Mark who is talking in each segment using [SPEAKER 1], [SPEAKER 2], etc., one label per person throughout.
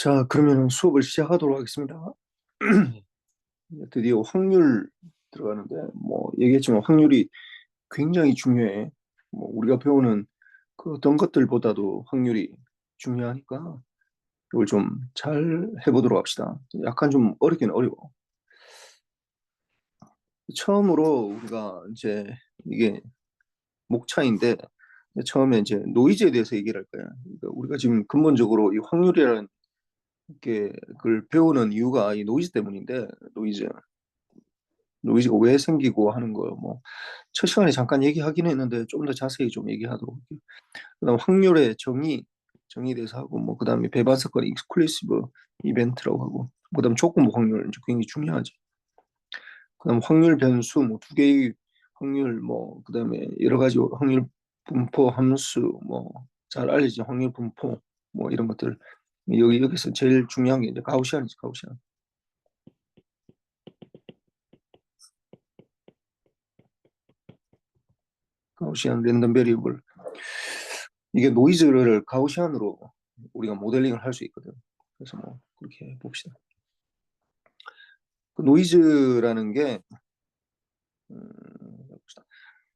[SPEAKER 1] 자, 그러면 수업을 시작하도록 하겠습니다. 드디어 확률 들어가는데, 얘기했지만 확률이 굉장히 중요해. 우리가 배우는 그 어떤 것들보다도 확률이 중요하니까 이걸 좀 잘 해보도록 합시다. 약간 좀 어렵긴 어려워. 처음으로 우리가 이제 이게 목차인데, 처음에 이제 노이즈에 대해서 얘기를 할 거야. 그러니까 우리가 지금 근본적으로 이 확률이라는 게 그걸 배우는 이유가 이 노이즈 때문인데, 노이즈. 노이즈가 왜 생기고 하는 거, 첫 시간에 잠깐 얘기하긴 했는데 좀 더 자세히 좀 얘기하도록 할게요. 그다음 확률의 정의에 대해서 하고, 그다음에 배반사건 익스클루시브 이벤트라고 하고, 그다음 조건부 확률 이제 굉장히 중요하지. 그다음 확률 변수, 두 개의 확률, 그다음에 여러 가지 확률 분포 함수, 잘 알려진 확률 분포, 이런 것들. 여기서 제일 중요한 게 이제 가우시안이지, 가우시안. 가우시안 랜덤 베리어블. 이게 노이즈를 가우시안으로 우리가 모델링을 할 수 있거든. 그래서 그렇게 봅시다. 그 노이즈라는 게 봅시다.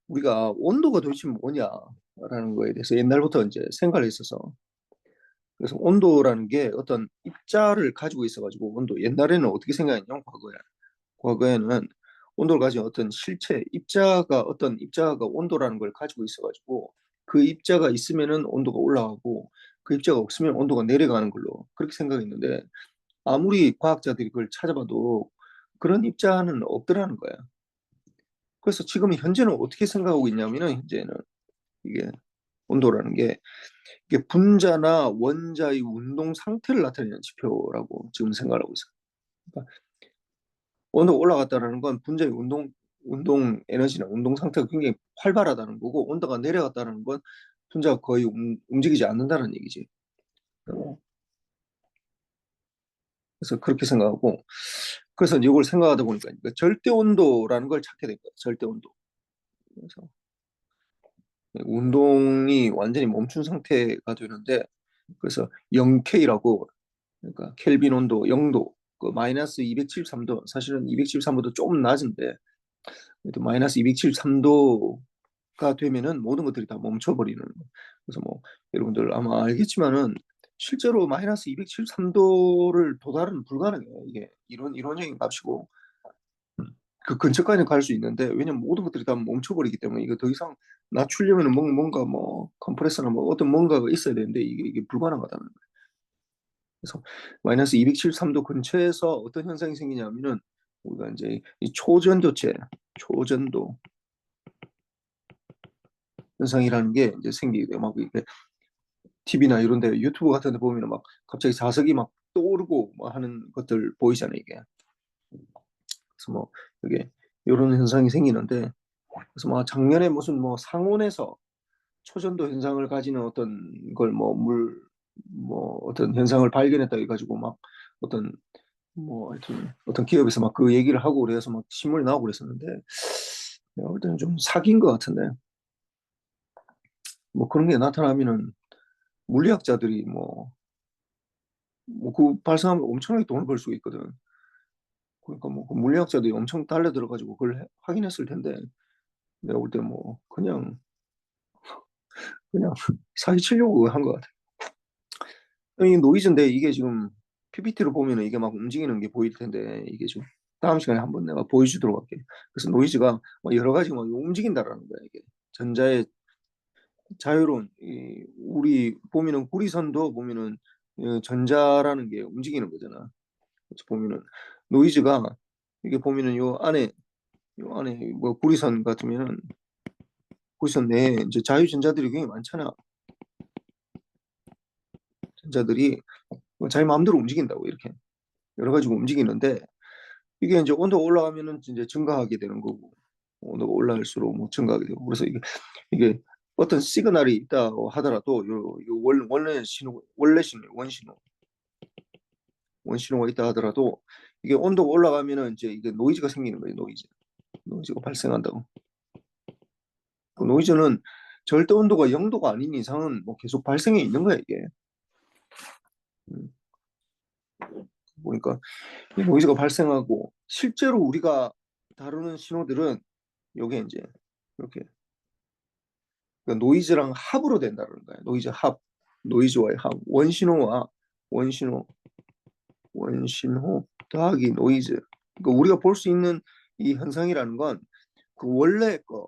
[SPEAKER 1] 우리가 온도가 도대체 뭐냐라는 거에 대해서 옛날부터 이제 생각을 했어서, 그래서 온도라는 게 어떤 입자를 가지고 있어가지고, 온도 옛날에는 어떻게 생각했냐면, 과거에는 온도를 가진 어떤 실체, 어떤 입자가 온도라는 걸 가지고 있어가지고, 그 입자가 있으면은 온도가 올라가고 그 입자가 없으면 온도가 내려가는 걸로 그렇게 생각했는데, 아무리 과학자들이 그걸 찾아봐도 그런 입자는 없더라는 거야. 그래서 지금 현재는 어떻게 생각하고 있냐면은, 현재는 이게 온도라는 게 이게 분자나 원자의 운동 상태를 나타내는 지표라고 지금 생각을 하고 있어요. 그러니까 온도가 올라갔다는 건 분자의 운동 에너지나 운동 상태가 굉장히 활발하다는 거고, 온도가 내려갔다는 건 분자가 거의 움직이지 않는다는 얘기지. 그래서 그렇게 생각하고, 그래서 이걸 생각하다 보니까 절대 온도라는 걸 찾게 된 거예요. 절대 온도. 그래서 운동이 완전히 멈춘 상태가 되는데, 그래서 0K라고, 그러니까 켈빈 온도 0도, 그 마이너스 273도, 사실은 273도도 조금 낮은데, 그래도 마이너스 273도가 되면은 모든 것들이 다 멈춰버리는. 그래서 여러분들 아마 알겠지만은, 실제로 마이너스 273도를 도달은 불가능해요. 이게 이론적인 값이고, 그 근처까지는 갈 수 있는데, 왜냐면 모든 것들이 다 멈춰버리기 때문에 이거 더 이상 낮추려면 뭔가 컴프레서나 어떤 뭔가가 있어야 되는데, 이게 불가능하다는 거예요. 그래서 마이너스 273도 근처에서 어떤 현상이 생기냐면은, 우리가 이제 이 초전도 현상이라는 게 이제 생기게 돼요. 막 이게 TV나 이런 데, 유튜브 같은 데 보면은 막 갑자기 자석이 막 떠오르고 하는 것들 보이잖아요, 이게. 그래서 이게 이런 현상이 생기는데, 그래서 작년에 무슨 상온에서 초전도 현상을 가지는 어떤 걸 어떤 현상을 발견했다 해가지고 막 어떤 하여튼 어떤 기업에서 막 그 얘기를 하고 그래서 막 신문이 나오고 그랬었는데, 내가 볼 때는 좀 사기인 것 같은데, 그런 게 나타나면은 물리학자들이 그 발생하면 엄청나게 돈을 벌 수 있거든. 그러니까 그 물리학자들이 엄청 달려들어가지고 그걸 확인했을 텐데, 내가 볼 때 그냥 사기 치려고 한 것 같아. 이 노이즈인데, 이게 지금 PPT로 보면은 이게 막 움직이는 게 보일 텐데, 이게 좀 다음 시간에 한번 내가 보여주도록 할게. 그래서 노이즈가 여러 가지 움직인다라는 거야, 이게. 전자의 자유로운, 우리 보면은 구리선도 보면은 전자라는 게 움직이는 거잖아. 그래서 보면은 노이즈가, 이게 보면은 요 안에 구리선 같으면은, 구리선 내에 이제 자유전자들이 굉장히 많잖아. 전자들이 자기 마음대로 움직인다고, 이렇게 여러 가지고 움직이는데, 이게 이제 온도가 올라가면은 이제 증가하게 되는 거고, 온도가 올라갈수록 증가하게 되고. 그래서 이게 어떤 시그널이 있다고 하더라도, 요 원래 신호, 원신호가 있다 하더라도, 이게 온도가 올라가면은 이제 이게 노이즈가 생기는 거예요. 노이즈가 발생한다고. 그 노이즈는 절대 온도가 0도가 아닌 이상은 계속 발생해 있는 거야, 이게. 음. 보니까 이 노이즈가 발생하고 실제로 우리가 다루는 신호들은 요게 이제 이렇게 그러니까 노이즈랑 합으로 된다는 거예요. 노이즈 합, 노이즈와의 합, 원신호와 원신호, 원신호 더하기 노이즈. 그러니까 우리가 볼 수 있는 이 현상이라는 건 그 원래 거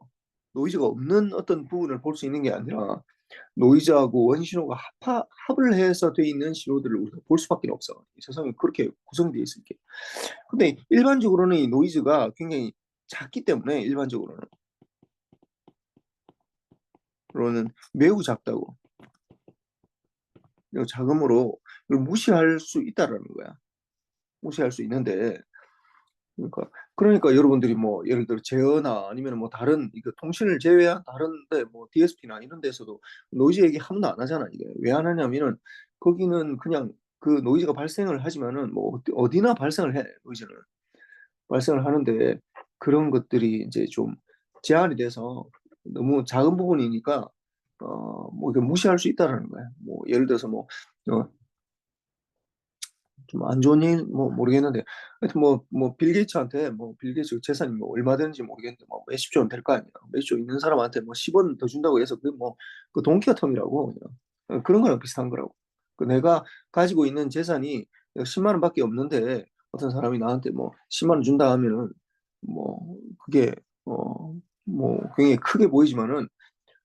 [SPEAKER 1] 노이즈가 없는 어떤 부분을 볼 수 있는 게 아니라 노이즈하고 원신호가 합을 해서 돼 있는 신호들을 우리가 볼 수밖에 없어. 이 세상이 그렇게 구성되어 있을게. 근데 일반적으로는 이 노이즈가 굉장히 작기 때문에 일반적으로는 매우 작다고. 작음으로 이걸 무시할 수 있다라는 거야. 무시할 수 있는데 그러니까 여러분들이 뭐 예를 들어 제어나 아니면 뭐 다른 이거 통신을 제외한 다른데 뭐 DSP나 이런 데서도 노이즈 얘기 한 번도 안 하잖아. 이게 왜 안 하냐면은 거기는 그냥 그 노이즈가 발생을 하지만은 뭐 어디나 발생을 해. 노이즈는 발생을 하는데 그런 것들이 이제 좀 제한이 돼서 너무 작은 부분이니까 뭐 이게 무시할 수 있다라는 거야. 뭐 예를 들어서 뭐 좀 안 좋은 일 뭐 모르겠는데 하여튼 뭐빌 게이츠한테 뭐 빌 게이츠 재산이 뭐 얼마 되는지 모르겠는데 뭐 몇십 조는 될 거 아니야. 몇십 조 있는 사람한테 뭐 10원 더 준다고 해서 그게 뭐그 돈키가 텀이라고 그냥 그런 거랑 비슷한 거라고. 그 내가 가지고 있는 재산이 10만 원밖에 없는데 어떤 사람이 나한테 뭐 10만 원 준다 하면은 뭐 그게 뭐 굉장히 크게 보이지만은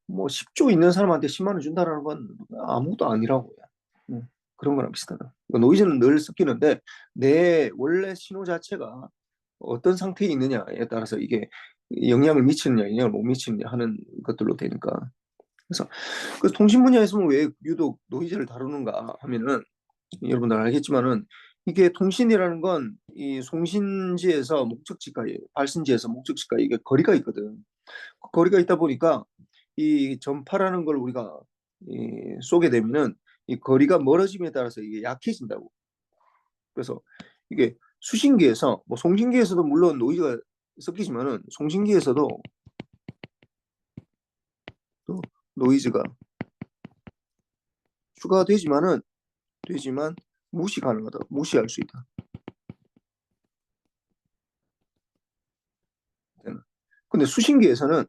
[SPEAKER 1] 뭐 10조 있는 사람한테 10만 원 준다라는 건 아무것도 아니라고요. 음, 그런 거랑 비슷하다. 노이즈는 늘 섞이는데 내 원래 신호 자체가 어떤 상태에 있느냐에 따라서 이게 영향을 미치느냐, 영향을 못 미치느냐 하는 것들로 되니까. 그래서 통신 분야에서 왜 유독 노이즈를 다루는가 하면은 여러분들 알겠지만은 이게 통신이라는 건 이 송신지에서 목적지까지, 발신지에서 목적지까지 이게 거리가 있거든. 거리가 있다 보니까 이 전파라는 걸 우리가 쏘게 되면은 이 거리가 멀어짐에 따라서 이게 약해진다고. 그래서 이게 수신기에서 뭐 송신기에서도 물론 노이즈가 섞이지만은 송신기에서도 또 노이즈가 추가되지만은 되지만 무시 가능하다. 무시할 수 있다. 근데 수신기에서는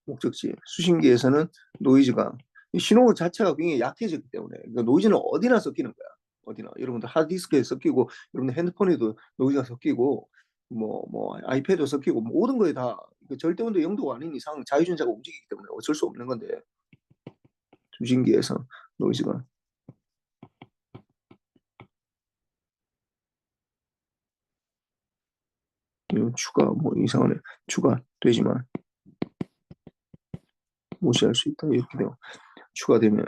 [SPEAKER 1] 목적지 수신기에서는 노이즈가 신호 자체가 굉장히 약해졌기 때문에 그러니까 노이즈는 어디나 섞이는 거야. 어디나 여러분들 하드디스크에 섞이고 여러분들 핸드폰에도 노이즈가 섞이고 뭐 아이패드 섞이고 모든 거에 다 절대 온도 0도가 아닌 이상 자유전자가 움직이기 때문에 어쩔 수 없는 건데 수신기에서 노이즈가 추가 뭐 이상하네 추가되지만 무시할 수 있다 이렇게 되고 추가되면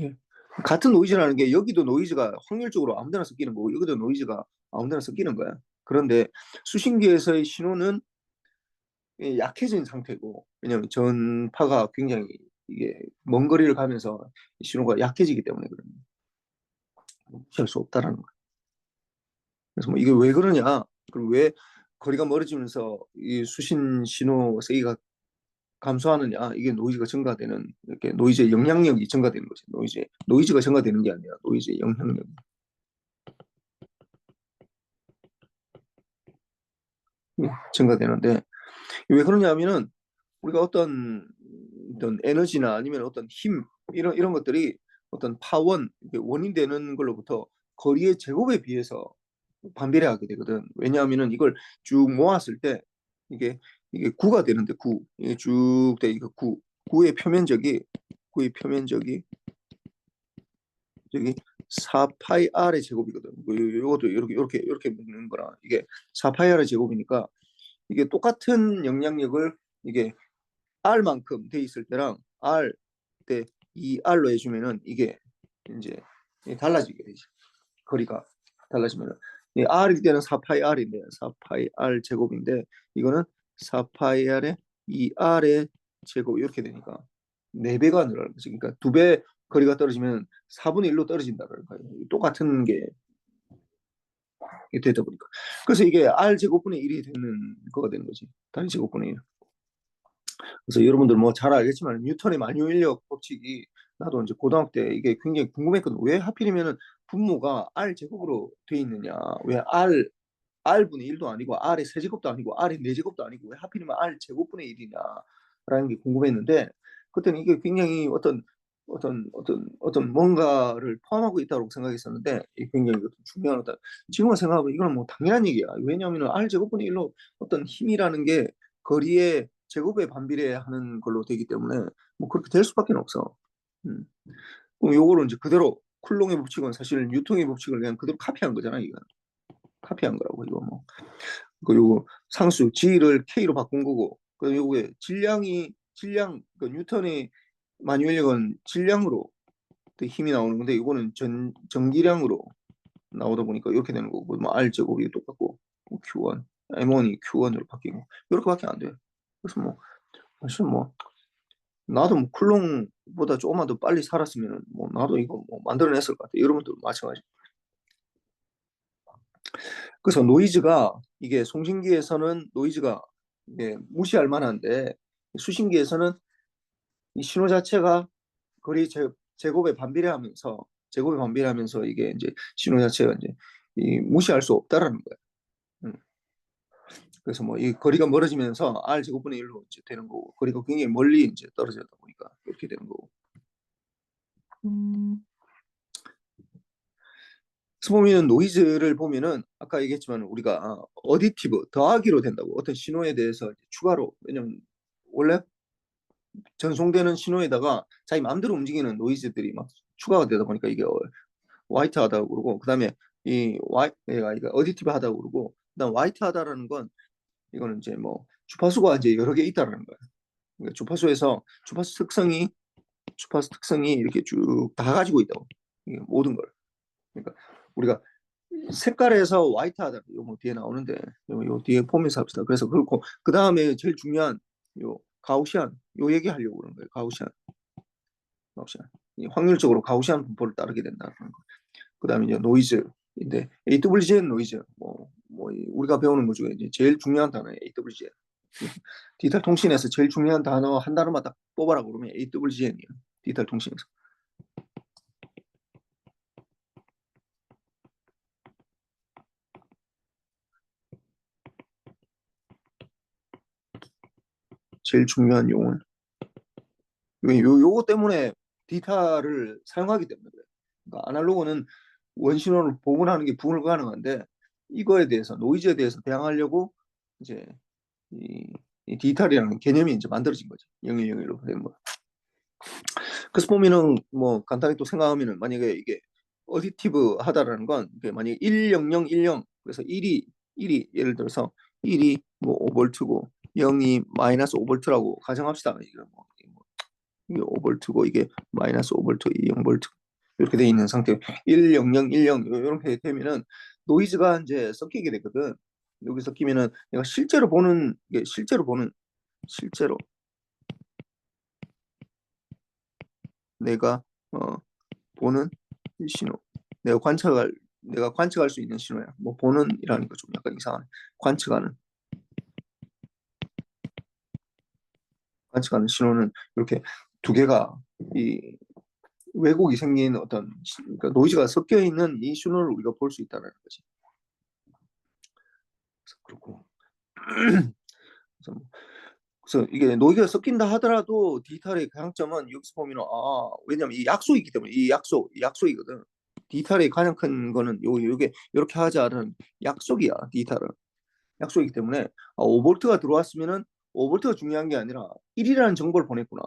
[SPEAKER 1] 예. 같은 노이즈라는 게 여기도 노이즈가 확률적으로 아무데나 섞이는 거고 여기도 노이즈가 아무데나 섞이는 거야. 그런데 수신기에서의 신호는 약해진 상태고 왜냐하면 전파가 굉장히 이게 먼 거리를 가면서 신호가 약해지기 때문에 그런 무시할 수 없다라는 거야. 그래서 뭐 이게 왜 그러냐? 그리고 왜 거리가 멀어지면서 이 수신 신호 세기가 감소하느냐? 이게 노이즈가 증가되는 이렇게 노이즈의 영향력이 증가되는 거지. 노이즈가 증가되는 게 아니라 노이즈의 영향력이 증가되는데 왜 그러냐면은 우리가 어떤 에너지나 아니면 어떤 힘 이런 것들이 어떤 파원 원인 되는 걸로부터 거리의 제곱에 비해서 반비례하게 되거든. 왜냐하면은 이걸 쭉 모았을 때 이게 이게 구가 되는데 구 이게 쭉돼 이거 구의 표면적이 저기 4파이 r의 제곱이거든. 이것도 이렇게 묶는 거라 이게 4파이 r의 제곱이니까 이게 똑같은 영향력을 이게 R만큼 돼 있을 때랑 R 때 2R로 해주면은 이게 이제 달라지게 되죠. 거리가 달라지면은 R일 때는 4파이 R인데 4파이 R 제곱인데 이거는 4파이 R의 2R의 제곱 이렇게 되니까 4배가 늘어나는 거죠. 그러니까 2배 거리가 떨어지면 4분의 1로 떨어진다는 거예요. 똑같은 게 되다 보니까. 그래서 이게 R 제곱분의 1이 되는 거가 되는 거지. 단위 제곱분의 1. 그래서 여러분들 뭐 잘 알겠지만 뉴턴의 만유인력 법칙이 나도 이제 고등학교 때 이게 굉장히 궁금했거든. 왜 하필이면은 분모가 r 제곱으로 돼 있느냐? 왜 r분의 1도 아니고 r의 세제곱도 아니고 r의 네제곱도 아니고 왜 하필이면 r 제곱분의 1이냐라는 게 궁금했는데 그때는 이게 굉장히 어떤 뭔가를 포함하고 있다고 생각했었는데 이게 굉장히 중요한 지금은 생각하면 이건 뭐 당연한 얘기야. 왜냐하면 r 제곱분의 1로 어떤 힘이라는 게 거리의 제곱에 반비례하는 걸로 되기 때문에 뭐 그렇게 될 수밖에 없어. 그럼 요거를 이제 그대로 쿨롱의 법칙은 사실 뉴턴의 법칙을 그냥 그대로 카피한 거잖아. 이거 카피한 거라고 이거 뭐. 그리고 상수 G를 K로 바꾼 거고 그 요게 질량 그 뉴턴의 만유인력은 질량으로 힘이 나오는 건데 이거는 전기량으로 나오다 보니까 이렇게 되는 거고 뭐 R 제곱이 똑같고 뭐 Q1 M1이 Q1으로 바뀌고 이렇게밖에 안 돼. 그래서 뭐 사실 뭐 나도 뭐 쿨롱보다 조금만 더 빨리 살았으면 뭐 나도 이거 뭐 만들어냈을 것 같아. 여러분도 마찬가지. 그래서 노이즈가 이게 송신기에서는 노이즈가 무시할 만한데 수신기에서는 이 신호 자체가 거리 제곱에 반비례하면서 이게 이제 신호 자체가 이제 무시할 수 없다라는 거예요. 그래서 뭐 이 거리가 멀어지면서 r 제곱분의 1로 이제 되는 거고 거리가 굉장히 멀리 이제 떨어지다 보니까 이렇게 되는 거고. 스포미는 노이즈를 보면은 아까 얘기했지만 우리가 어디티브 더하기로 된다고 어떤 신호에 대해서 추가로 왜냐면 원래 전송되는 신호에다가 자기 마음대로 움직이는 노이즈들이 막 추가가 되다 보니까 이게 화이트하다고 그러고 그다음에 이 얘가 어디티브하다고 그러고 그다음 화이트하다라는 건 이거는 이제 뭐 주파수가 이제 여러 개 있다라는 거야. 그러니까 주파수 특성이 이렇게 쭉 다 가지고 있다고 모든 걸. 그러니까 우리가 색깔에서 화이트하다 요뭐 뒤에 나오는데 요 뒤에 보면서 합시다. 그래서 그렇고 그 다음에 제일 중요한 요 가우시안 요 얘기하려고 그러는 거예요. 가우시안 확률적으로 가우시안 분포를 따르게 된다는 거. 그 다음에 이제 노이즈인데 AWGN 노이즈 뭐 우리가 배우는 것 중에 이제 제일 중요한 단어예요. AWGN 디지털 통신에서 제일 중요한 단어 한 단어만 딱 뽑아라 그러면 AWGN이에요. 디지털 통신에서. 제일 중요한 용어. 요거 때문에 디지털을 사용하기 때문에 그래요. 그러니까 아날로그는 원신호를 복원하는 게 불가능한데 이거에 대해서 노이즈에 대해서 대항하려고 이제 이 디지털이라는 개념이 이제 만들어진 거죠. 0101로 된 거. 그래서 보면은 뭐 간단히 또 생각하면은 만약에 이게 어디티브 하다라는 건 만약에 10010 그래서 1이 예를 들어서 1이 뭐 5볼트고 0이 마이너스 5볼트라고 가정합시다. 이게 5볼트고 이게 마이너스 5볼트, 이 0볼트 이렇게 돼 있는 상태. 10010 이렇게 되면은 노이즈가 이제 섞이게 되거든. 여기 섞이면은 내가 실제로 내가 보는 신호. 내가 관측할 수 있는 신호야. 뭐 보는이라는 거 좀 약간 이상하네. 관측하는 관측하는 신호는 이렇게 두 개가 이 왜곡이 생긴 그러니까 노이즈가 섞여 있는 이 신호를 우리가 볼 수 있다는 거지. 그렇고 그래서 이게 노이즈가 섞인다 하더라도 디지털의 강점은 여기서 보면 왜냐면 이 약속이 있기 때문에 이 약속이거든. 디지털의 가장 큰 거는 요게 이렇게 하자는 약속이야. 디지털은 약속이기 때문에 5볼트가 들어왔으면은 5볼트가 중요한 게 아니라 1이라는 정보를 보냈구나.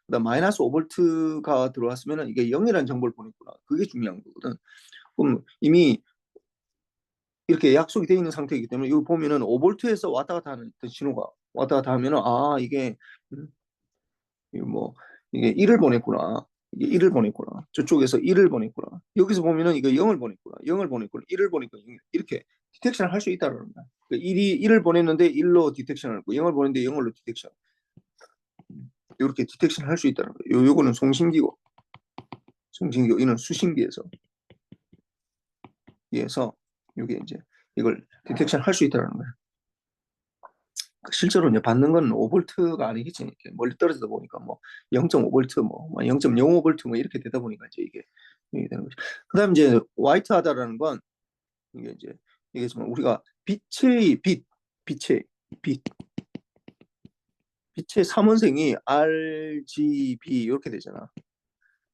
[SPEAKER 1] 그다음 마이너스 5볼트가 들어왔으면은 이게 0이라는 정보를 보냈구나. 그게 중요한 거거든. 그럼 이미 이렇게 약속이 되어 있는 상태이기 때문에 여기 보면은 5볼트에서 왔다 갔다 하는 신호가 왔다 갔다 하면은 이게 이게 뭐 이게 1을 보냈구나. 이게 1을 보냈구나. 저쪽에서 1을 보냈구나. 여기서 보면은 이거 0을 보냈구나. 0을 보냈구나. 1을 보냈구나. 이렇게 디텍션을 할 수 있다는 거야. 그러니까 1을 보냈는데 1로 디텍션을 하고 0을 보냈는데 0으로 디텍션. 이렇게 디텍션을 할 수 있다는 거예요. 요거는 송신기고 이는 수신기에서 이게 이제 이걸 디텍션 할 수 있다는 거예요. 실제로 이제 받는 건 5볼트가 아니겠지. 이렇게 멀리 떨어지다 보니까 뭐 0.5볼트, 뭐 0.05볼트 뭐 이렇게 되다 보니까 이제 이게 되는 거죠. 그다음 이제 화이트하다라는 건 이게 이제 이게 좀 우리가 빛의 빛 빛의 삼원색이 RGB 이렇게 되잖아.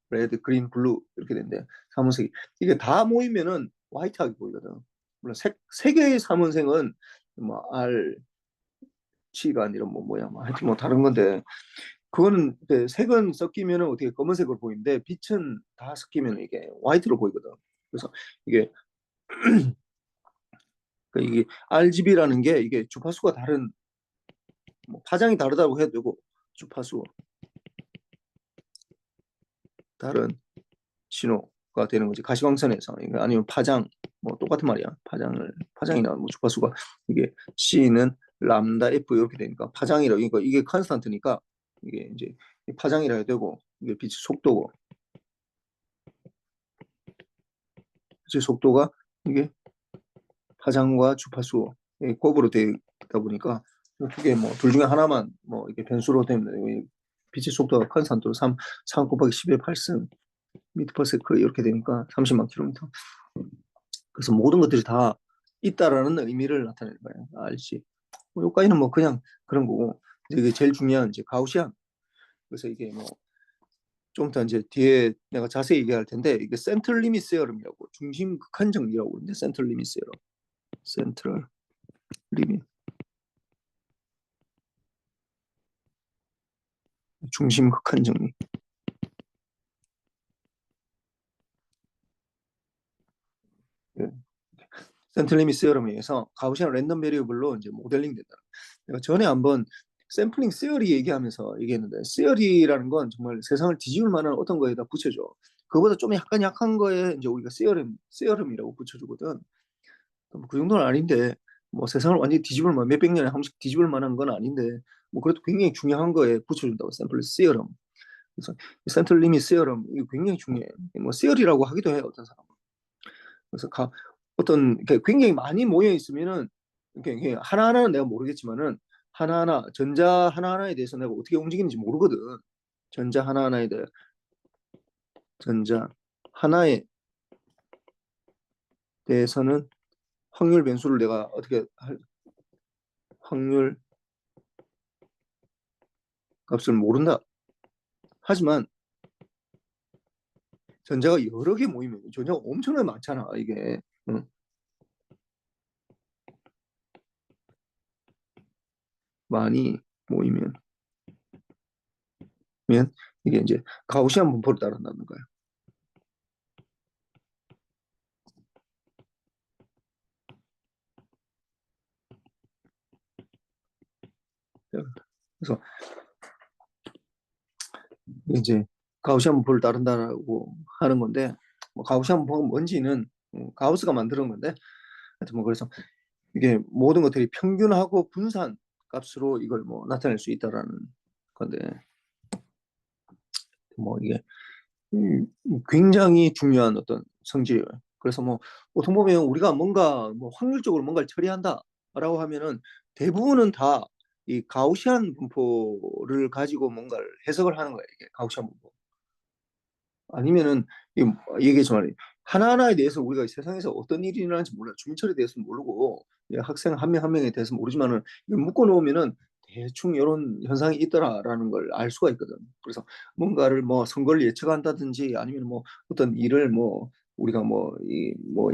[SPEAKER 1] 레드, 그린, 블루 이렇게 되는데 삼원색이 이게 다 모이면은 화이트하게 보이거든. 물론 세 개의 삼원색은 뭐 RG가 아니라 뭐 뭐야 뭐 하여튼 뭐 다른 건데 그거는 색은 섞이면은 어떻게 검은색으로 보이는데 빛은 다 섞이면 이게 화이트로 보이거든. 그래서 이게 그러니까 이게 RGB라는 게 이게 주파수가 다른 뭐 파장이 다르다고 해도 되고 주파수 다른 신호가 되는 거지. 가시광선에서 아니면 파장 뭐 똑같은 말이야. 파장이나 뭐 주파수가 이게 C는 람다 F 이렇게 되니까 파장이라 이게 컨스탄트니까 이게 이제 파장이라 해야 되고 이게 빛의 속도고 빛의 속도가 이게 파장과 주파수 곱으로 되다 보니까 그게 뭐 둘 중에 하나만 뭐 이게 변수로 되면 빛의 속도가 컨스탄트로 3 곱하기 10의 8승 미터 퍼 세컨드 이렇게 되니까 30만 킬로미터. 그래서 모든 것들이 다 있다라는 의미를 나타내는 거예요. 알지? 여기까지는 뭐 그냥 그런 거고 이게 제일 중요한 이제 가우시안. 그래서 이게 뭐 좀 더 이제 뒤에 내가 자세히 얘기할 텐데 이게 센트럴 리밋 세어럼이라고 중심 극한 정리라고 있는데 센트럴 리밋 세어럼, 센트럴 리밋 중심 극한 정리. 예. 센트럴 리밋 세어럼에 의해서 가우시안 랜덤 베리어블로 이제 모델링 된다. 내가 전에 한번 샘플링 세어리 얘기하면서 얘기했는데 세어리라는 건 정말 세상을 뒤집을 만한 어떤 거에다 붙여줘. 그거보다 좀 약간 약한 거에 이제 우리가 세어럼이라고 붙여주거든. 그 정도는 아닌데 뭐 세상을 완전히 뒤집을 만 몇백 년에 한 번씩 뒤집을 만한 건 아닌데 뭐 그래도 굉장히 중요한 거에 붙여준다고 샘플 세어럼. 그래서 센트럴 리밋 세어럼 이거 굉장히 중요해. 뭐 세어리라고 하기도 해요 어떤 사람은. 그래서 어떤 굉장히 많이 모여 있으면은 이렇게 하나하나는 내가 모르겠지만은 하나하나 전자 하나하나에 대해서 내가 어떻게 움직이는지 모르거든. 전자 하나하나에 대해 전자 하나에 대해서는 확률 변수를 내가 어떻게 확률 값을 모른다. 하지만 전자가 여러 개 모이면 전자가 엄청나게 많잖아 이게. 응. 많이 모이면 이게 이제 가우시안 분포를 따른다는 거야. 그래서 이제 가우시안 분포를 따른다고 하는 건데 뭐 가우시안 분포가 뭔지는 가우스가 만드는 건데 하여튼 뭐 그래서 이게 모든 것들이 평균하고 분산 값으로 이걸 뭐 나타낼 수 있다라는 건데 뭐 이게 굉장히 중요한 어떤 성질이에요. 그래서 뭐 보통 보면 우리가 뭔가 뭐 확률적으로 뭔가를 처리한다라고 하면은 대부분은 다 이 가우시안 분포를 가지고 뭔가를 해석을 하는 거예요. 이게 가우시안 분포. 아니면은 얘기했지만 하나하나에 대해서 우리가 세상에서 어떤 일이 일어나는지 몰라. 주민철에 대해서는 모르고 학생 한 명 한 명에 대해서 모르지만은 이걸 묶어 놓으면은 대충 이런 현상이 있더라라는 걸 알 수가 있거든. 그래서 뭔가를 뭐 선거를 예측한다든지 아니면 뭐 어떤 일을 뭐 우리가 뭐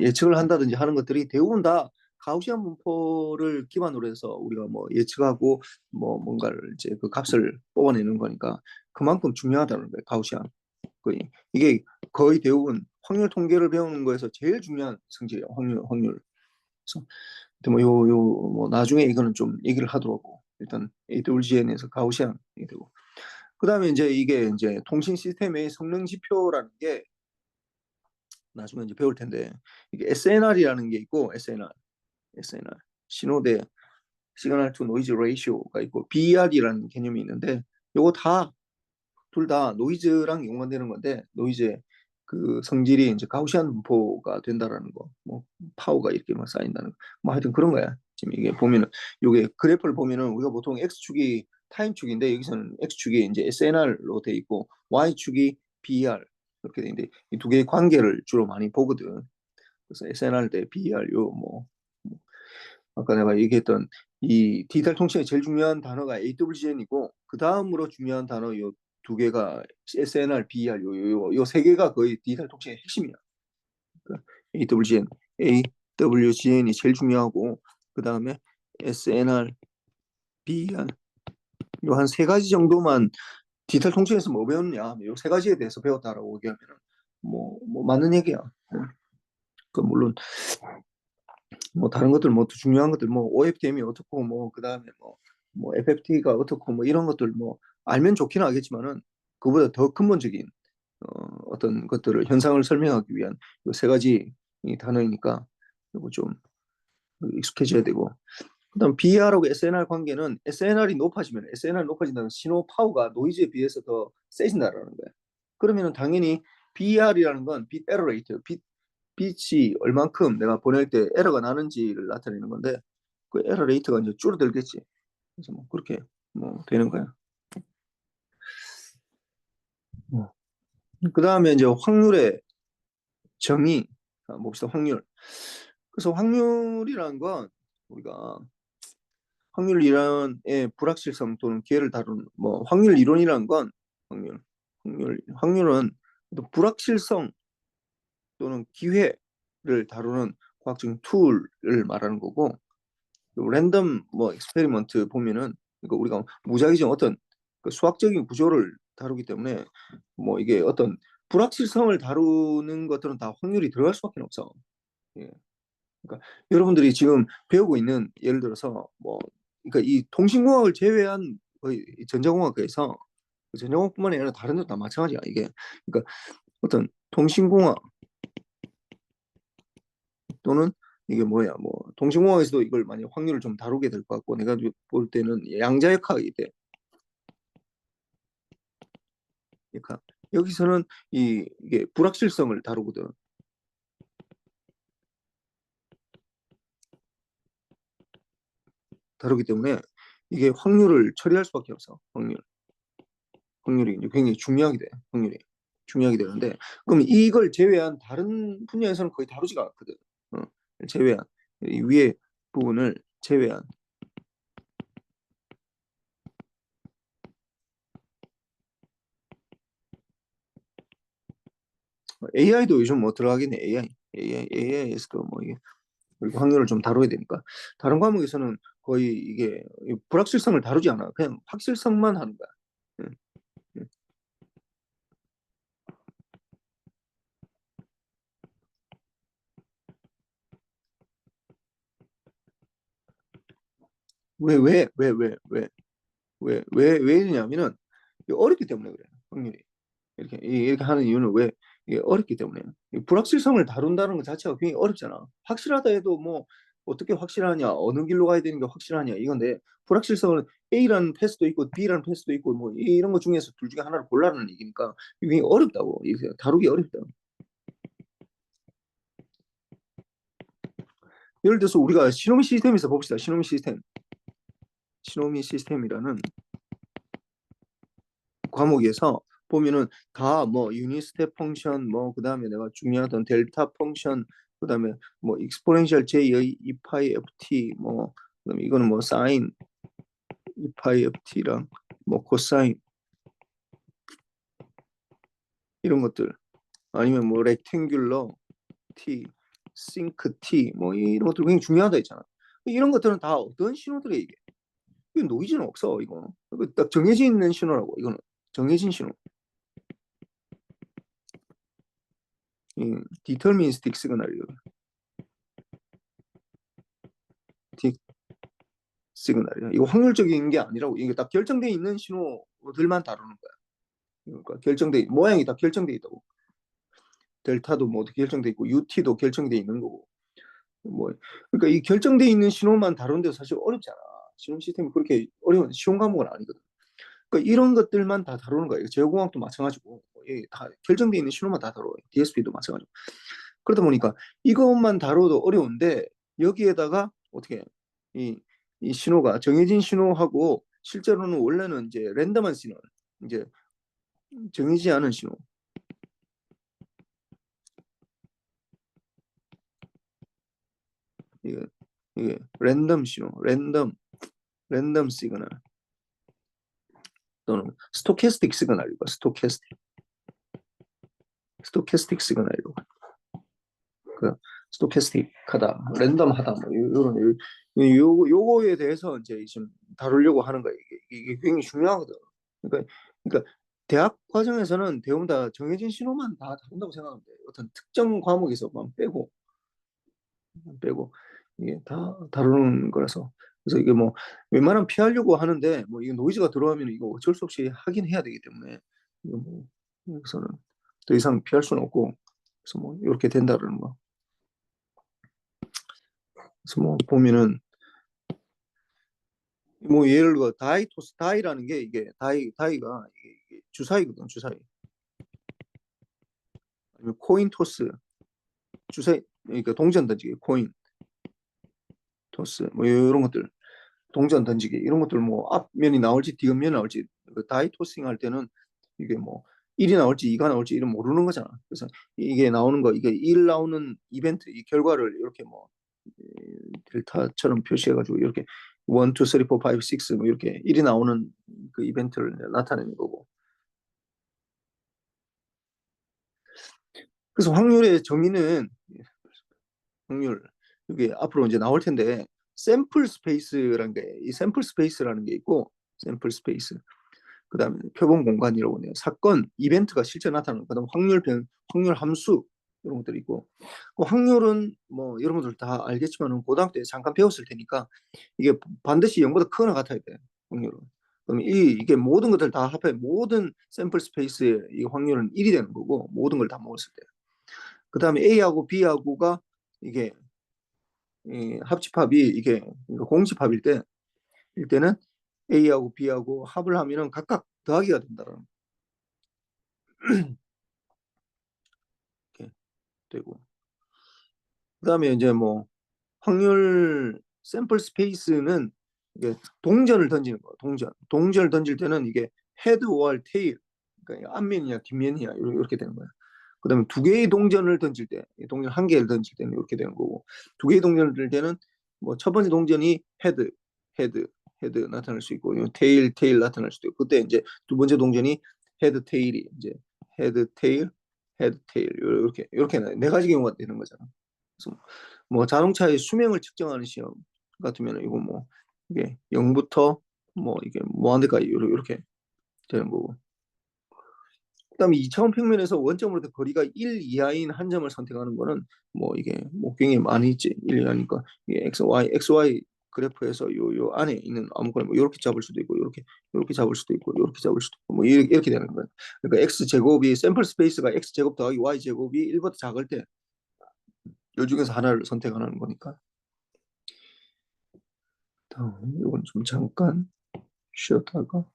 [SPEAKER 1] 예측을 한다든지 하는 것들이 대부분 다 가우시안 분포를 기반으로 해서 우리가 뭐 예측하고 뭐 뭔가를 이제 그 값을 뽑아내는 거니까 그만큼 중요하다는 거예요. 가우시안. 이게 거의 대부분 확률 통계를 배우는 거에서 제일 중요한 성질이에요. 확률. 그래서 뭐 나중에 이거는 좀 얘기를 하더라고. 일단 AWGN에서 가우시안 되고. 그다음에 이제 이게 이제 통신 시스템의 성능 지표라는 게 나중에 이제 배울 텐데 이게 SNR이라는 게 있고 SNR 신호대 시그널 투 노이즈 레이쇼가 있고 BER이라는 개념이 있는데 요거 다 둘 다 노이즈랑 연관되는 건데 노이즈의 그 성질이 이제 가우시안 분포가 된다라는 거, 뭐 파워가 이렇게 막 쌓인다는 거, 뭐 하여튼 그런 거야. 지금 이게 보면은 요게 그래프를 보면은 우리가 보통 x축이 타임축인데 여기서는 x축이 이제 SNR로 돼 있고 y축이 BER 이렇게 돼 있는데 이 두 개의 관계를 주로 많이 보거든. 그래서 SNR 대 BER 뭐 아까 내가 얘기했던 이 디지털 통신의 제일 중요한 단어가 AWGN이고 그 다음으로 중요한 단어 요 두 개가 SNR, BER 요 세 개가 거의 디지털 통신의 핵심이야. 그러니까 AWGN, AWGN이 제일 중요하고 그 다음에 SNR, BER 요 한 세 가지 정도만 디지털 통신에서 뭐 배웠냐 요 세 가지에 대해서 배웠다라고 얘기하면 뭐 맞는 얘기야. 그 물론 뭐 다른 것들 뭐 중요한 것들 뭐 OFDM이 어떻고 뭐 그다음에 뭐 FFT가 어떻고 뭐 이런 것들 뭐 알면 좋기는 하겠지만은 그보다 더 근본적인 어떤 것들을 현상을 설명하기 위한 이 세 가지 이 단어이니까 이거 좀 익숙해져야 되고 그다음 BER하고 SNR 관계는 SNR이 높아지면 SNR 높아진다는 신호 파워가 노이즈에 비해서 더 세진다라는 거야. 그러면은 당연히 BER이라는 건 빗 에러 레이트, 빛이 얼만큼 내가 보낼 때 에러가 나는지를 나타내는 건데 그 에러 레이트가 이제 줄어들겠지. 그래서 뭐 그렇게 뭐 되는 거야. 그 다음에 이제 확률의 정의 봅시다. 확률. 그래서 확률이라는 건 우리가 확률 이론의 불확실성 또는 기회를 다루는 뭐 확률 이론이라는 건 확률은 불확실성 또는 기회를 다루는 과학적인 툴을 말하는 거고 랜덤 뭐 익스페리먼트 보면은 그러니까 우리가 무작위적 어떤 그 수학적인 구조를 다루기 때문에 뭐 이게 어떤 불확실성을 다루는 것들은 다 확률이 들어갈 수밖에 없어. 예. 그러니까 여러분들이 지금 배우고 있는 예를 들어서 뭐 그러니까 이 통신공학을 제외한 거의 전자공학에서 전자공학뿐만이 아니라 다른 데도 다 마찬가지야 이게. 그러니까 어떤 통신공학 또는 이게 뭐야 뭐 통신공학에서도 이걸 만약 확률을 좀 다루게 될 것 같고 내가 볼 때는 양자역학이 돼. 그러니까 여기서는 이게 불확실성을 다루거든. 다루기 때문에 이게 확률을 처리할 수밖에 없어. 확률이 이제 굉장히 중요하게 돼. 확률이 중요하게 되는데 그럼 이걸 제외한 다른 분야에서는 거의 다루지가 않거든. 어, 제외한 이 위에 부분을 제외한 AI도 요즘 뭐 들어가겠네. AI에서도 뭐 이게 그리고 확률을 좀 다뤄야 되니까 다른 과목에서는 거의 이게 불확실성을 다루지 않아. 그냥 확실성만 하는 거야. 응, 응. 왜 이러냐면은 어렵기 때문에 그래. 확률이. 이렇게 하는 이유는 왜 이게 어렵기 때문에 불확실성을 다룬다는 것 자체가 굉장히 어렵잖아. 확실하다 해도 뭐 어떻게 확실하냐, 어느 길로 가야 되는 게 확실하냐 이건데 불확실성은 A라는 패스도 있고 B라는 패스도 있고 뭐 이런 것 중에서 둘 중에 하나를 골라라는 얘기니까 이게 굉장히 어렵다고 이게 다루기 어렵다. 예를 들어서 우리가 시노미 시스템에서 봅시다. 시노미 시스템이라는 과목에서 보면은 다 뭐 유닛 스텝 펑션 뭐 그다음에 내가 중요하던 델타 펑션 그다음에 뭐 익스포넨셜 J의 2파이 ft 뭐 그다음에 이거는 뭐 사인 2파이 ft랑 뭐 코사인 이런 것들 아니면 뭐 렉탱귤러 t 싱크 t 뭐 이런 것들 굉장히 중요하다 했잖아. 이런 것들은 다 어떤 신호들에 이게 노이즈는 없어. 이거 딱 정해져 있는 신호라고. 이거는 정해진 신호. 디터미니스틱 시그널이요. 시그널이야. 이거 확률적인 게 아니라고. 이게 딱 결정돼 있는 신호들만 다루는 거야. 그러니까 결정돼 모양이 다 결정돼 있다고. 델타도 뭐 어떻게 결정돼 있고 UT도 결정돼 있는 거고. 뭐 그러니까 이 결정돼 있는 신호만 다루는데 사실 어렵잖아. 신호 시스템이 그렇게 어려운 쉬운 과목은 아니거든. 그러니까 이런 것들만 다 다루는 거예요. 제어공학도 마찬가지고 다 결정돼 있는 신호만 다 다뤄요. DSP도 마찬가지고. 그러다 보니까 이것만 다뤄도 어려운데 여기에다가 어떻게 이, 이 신호가 정해진 신호하고 실제로는 원래는 이제 랜덤한 신호, 이제 정해지지 않은 신호. 이게, 이게 랜덤 신호, 랜덤 시그널 또는 스토캐스틱 시그널이고 스토캐스틱 시그널이고 그 스토캐스틱하다, 랜덤하다 뭐 이런 요거에 대해서 이제 지금 다루려고 하는 거예요. 이게 굉장히 중요하거든. 그러니까 대학 과정에서는 대부분 다 정해진 신호만 다 다룬다고 생각하면 돼요. 어떤 특정 과목에서만 빼고 이게 다 다루는 거라서. 그래서 이게 뭐 웬만하면 피하려고 하는데 뭐 이게 노이즈가 들어오면 이거 어쩔 수 없이 하긴 해야 되기 때문에 이거 뭐 여기서는 더 이상 피할 수는 없고, 그래서 뭐 이렇게 된다는 거. 그래서 뭐 보면은 뭐 예를 들어 다이라는 게 이게 다이가 이게 주사위거든, 주사위. 아니면 코인 토스, 주사위, 그러니까 동전 던지기, 코인 토스 뭐 이런 것들, 동전 던지기 이런 것들, 뭐 앞면이 나올지 뒷면이 나올지, 그 다이 토싱 할 때는 이게 뭐 1이 나올지 2가 나올지 이런 모르는 거잖아. 그래서 이게 나오는 거, 이게 1 나오는 이벤트, 이 결과를 이렇게 뭐 델타처럼 표시해가지고 이렇게 1, 2, 3, 4, 5, 6, 뭐 이렇게 1이 나오는 그 이벤트를 나타내는 거고. 그래서 확률의 정의는, 확률, 이게 앞으로 이제 나올 텐데, 샘플 스페이스라는 게, 이 샘플 스페이스라는 게 있고, 샘플 스페이스. 그다음에 표본 공간이라고 해요. 사건, 이벤트가 실제 나타나는. 그다음 확률 함수 이런 것들이 있고. 그 확률은 뭐 여러분들 다 알겠지만 고등학교 때 잠깐 배웠을 테니까 이게 반드시 0보다 크거나 같아야 돼. 확률은. 그럼 이게 모든 것들 다 합해 모든 샘플 스페이스의 이 확률은 1이 되는 거고, 모든 걸 다 모았을 때. 그다음에 A하고 B하고가 이게 합집합이 이게 공집합일 때는 A하고 B하고 합을 하면은 각각 더하기가 된다는 게 되고. 그다음에 이제 뭐 확률 샘플 스페이스는 이게 동전을 던지는 거. 동전을 던질 때는 이게 헤드 or 테일, 그러니까 앞면이냐 뒷면이냐 이렇게 되는 거야. 그다음에 두 개의 동전을 던질 때, 동전 한 개를 던질 때는 이렇게 되는 거고, 두 개의 동전을 던질 때는 뭐 첫 번째 동전이 헤드 헤드 나타날 수 있고, 테일 나타날 수도 있고, 그때 이제 두 번째 동전이 헤드 테일이 이제 헤드 테일 헤드 테일 이렇게 네 가지 경우가 되는 거잖아. 그래서 뭐 자동차의 수명을 측정하는 시험 같으면 이거 뭐 이게 0부터 뭐 이게 무한대까지 이렇게 되는 거고. 그다음에 2차원 평면에서 원점으로부터 거리가 1 이하인 한 점을 선택하는 거는 뭐 이게 뭐 굉장히 많이 있지. 1 이하니까 이게 XY 그래프에서 요 안에 있는 아무거나 뭐 이렇게 잡을 수도 있고, 이렇게 잡을 수도 있고, 이렇게 잡을 수도 있고, 뭐 이렇게 되는 거예요. 그러니까 x 제곱이 샘플 스페이스가 x 제곱 더하기 y 제곱이 1보다 작을 때 요 중에서 하나를 선택하는 거니까. 다음 이건 좀 잠깐 쉬었다가.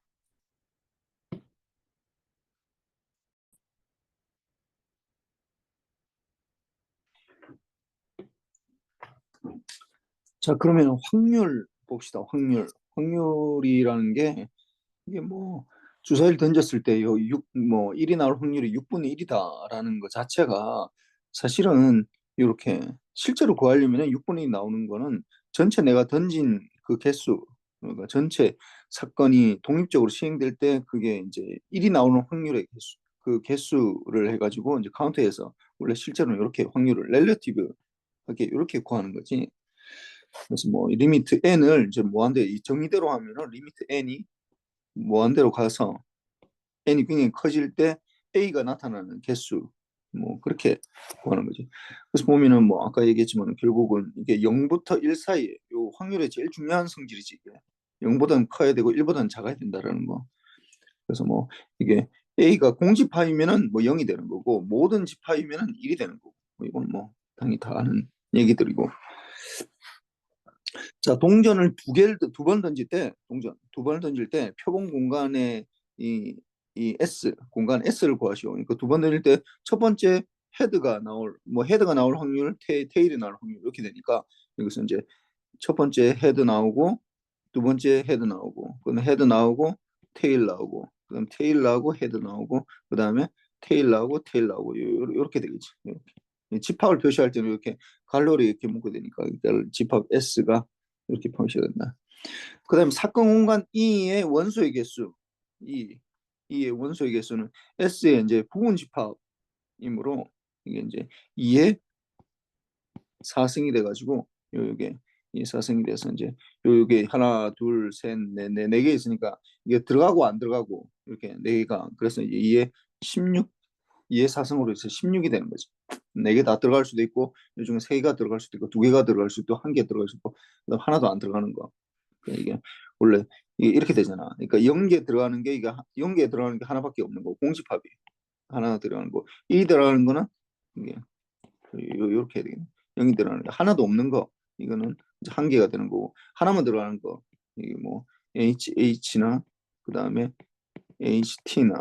[SPEAKER 1] 자, 그러면 확률 봅시다. 확률이라는 게 이게 뭐 주사위를 던졌을 때 요 1이 나올 확률이 6분의 1이다라는 것 자체가 사실은 이렇게 실제로 구하려면 6분의 1 나오는 거는 전체 내가 던진 그 개수, 그러니까 전체 사건이 독립적으로 시행될 때 그게 이제 1이 나오는 확률의 개수, 그 개수를 해가지고 이제 카운트해서 원래 실제로는 이렇게 확률을 렐러티브하게 이렇게 구하는 거지. 그래서 뭐 리미트 n을 이제 무한대, 이 정의대로 하면은 리미트 n이 무한대로 가서 n이 굉장히 커질 때 a가 나타나는 개수, 뭐 그렇게 구하는 거지. 그래서 보면은 뭐 아까 얘기했지만 결국은 이게 0부터 1 사이에 요 확률의 제일 중요한 성질이지 이게. 0보다는 커야 되고 1보다는 작아야 된다라는 거. 그래서 뭐 이게 a가 공집합이면은 뭐 0이 되는 거고, 모든 집합이면은 1이 되는 거고. 뭐 이건 뭐 당연히 다 아는 얘기들이고. 자, 동전을 두 번 던질 때, 두 번을 던질 때 표본 공간의 이 S, 공간 S를 구하시오. 그러니까 두 번 던질 때 첫 번째 헤드가 나올 확률, 테일이 나올 확률 이렇게 되니까 여기서 이제 첫 번째 헤드 나오고 두 번째 헤드 나오고 그다음에 헤드 나오고 테일 나오고 그다음 테일 나오고 헤드 나오고 그다음에 테일 나오고 테일 나오고 이렇게 되겠지. 이렇게. 집합을 표시할 때는 이렇게 갈로리 이렇게 묶어야 되니까 그러니까 집합 S가 이렇게 표시가 된다. 그다음에 사건 공간 E의 원소의 개수 E의 원소의 개수는 S의 이제 부분 집합이므로 이게 이제 2의 4승이 돼가지고 요게 이 4승이 돼서 이제 요게 하나 둘셋넷네 개 있으니까 이게 들어가고 안 들어가고 이렇게 네 개가 그래서 이제 2의 16 2의 4승으로 해서 16이 되는 거지. 네 개 다 들어갈 수도 있고 이 중에 세 개가 들어갈 수도 있고 두 개가 들어갈 수도 있고 한 개 들어갈 수도 있고 그다음 하나도 안 들어가는 거. 그러니까 이게 원래 이게 이렇게 되잖아. 그러니까 0개 들어가는 게 이게 0개 들어가는 게 하나밖에 없는 거. 공집합이 하나 들어가는 거. 1 들어가는 거는 이게 이렇게 해야 되겠네. 0이 들어가는 거 하나도 없는 거 이거는 이제 한 개가 되는 거고 하나만 들어가는 거 이게 뭐 HH나 그 다음에 HT나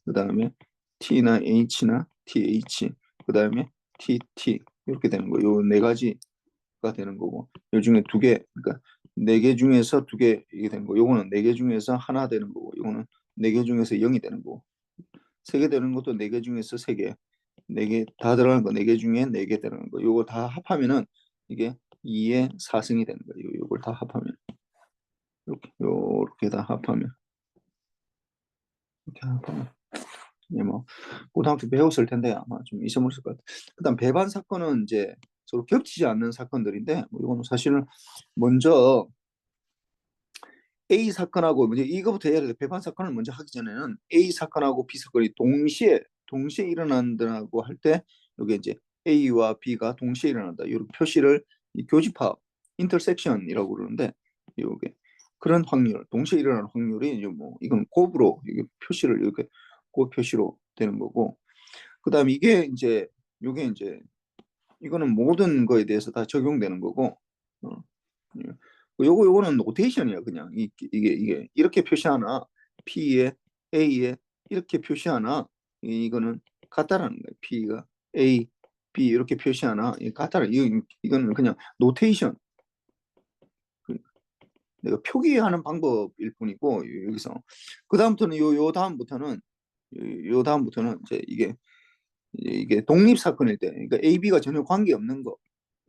[SPEAKER 1] 그 다음에 T나 H나 TH 그 다음에 TT 이렇게 되는 거. 요 네 가지가 되는 거고 요 중에 두 개 그러니까 네 개 중에서 두 개 이게 되는 거. 요거는 네 개 중에서 하나 되는 거고 요거는 네 개 중에서 0이 되는 거고 세 개 되는 것도 네 개 중에서 세 개. 네 개 다 들어가는 거 네 개 중에 네 개 들어가는 거 요거 다 합하면은 이게 2의 4승이 되는 거예요. 요걸 다 합하면 요렇게 다 합하면 이렇게 합하면 예, 뭐 고등학교 배웠을 텐데 아마 좀 잊어버렸을 것 같아요. 그다음 배반 사건은 이제 서로 겹치지 않는 사건들인데 뭐 이거는 사실은 먼저 A 사건하고 먼저 이거부터 해야 돼. 배반 사건을 먼저 하기 전에는 A 사건하고 B 사건이 동시에 일어난다고 할 때 이게 이제 A와 B가 동시에 일어난다. 이렇게 표시를 이 교집합 인터섹션이라고 그러는데 이게 그런 확률, 동시에 일어나는 확률이 이제 뭐 이건 곱으로 이게 표시를 이렇게 곱 표시로 되는 거고 그다음에 이게 이제 요게 이제 이거는 모든 거에 대해서 다 적용되는 거고 어, 예. 요거는 노테이션이야 그냥 이게 이렇게 표시하나 P에 A에 이렇게 표시하나 이거는 같다라는 거예요. P가 A, B 이렇게 표시하나 같다라 이거는 그냥 노테이션 내가 표기하는 방법일 뿐이고 여기서 그 다음부터는 요 다음부터는 요 다음부터는 이제 이게 독립 사건일 때 그러니까 A, B가 전혀 관계 없는 거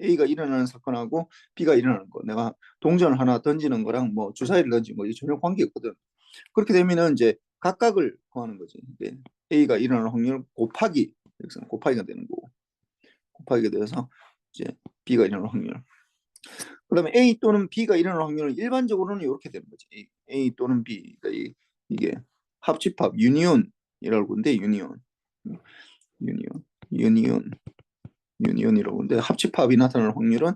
[SPEAKER 1] A가 일어나는 사건하고 B가 일어나는 거 내가 동전을 하나 던지는 거랑 뭐 주사위를 던지는 거 전혀 관계 없거든. 그렇게 되면은 이제 각각을 구하는 거지. A가 일어나는 확률 곱하기 여기서 곱하기가 되는 거고 곱하기가 돼서 이제 B가 일어나는 확률. 그다음에 A 또는 B가 일어나는 확률은 일반적으로는 이렇게 되는 거지. A 또는 B 그러니까 이게 합집합 유니온이라고 하는데 유니온 유니온 유니온이라고 하는데 합집합이 나타나는 확률은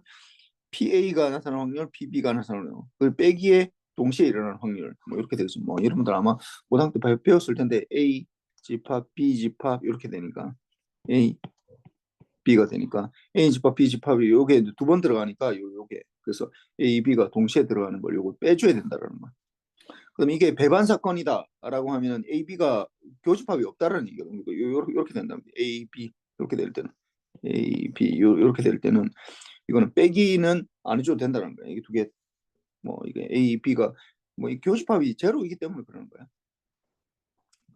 [SPEAKER 1] PA가 나타나는 확률, PB가 나타나는 확률, 그 빼기에 동시에 일어나는 확률, 뭐 이렇게 되겠죠. 뭐 여러분들 아마 고등학교 때 배웠을 텐데 A 집합, B 집합 이렇게 되니까 A, B가 되니까 A 집합, B 집합이 요게 두 번 들어가니까 요게 그래서 A, B가 동시에 들어가는 걸 요거 빼줘야 된다라는 거. 그럼 이게 배반 사건이다라고 하면 A, B가 교집합이 없다라는 얘기거든요. 이렇게 된답니다. A, B 이렇게 될 때는 A, B 이렇게 될 때는 이거는 빼기는 안 해줘도 된다는 거예요. 이게 두 개, 뭐 이게 A, B가 뭐 이 교집합이 제로이기 때문에 그러는 거야.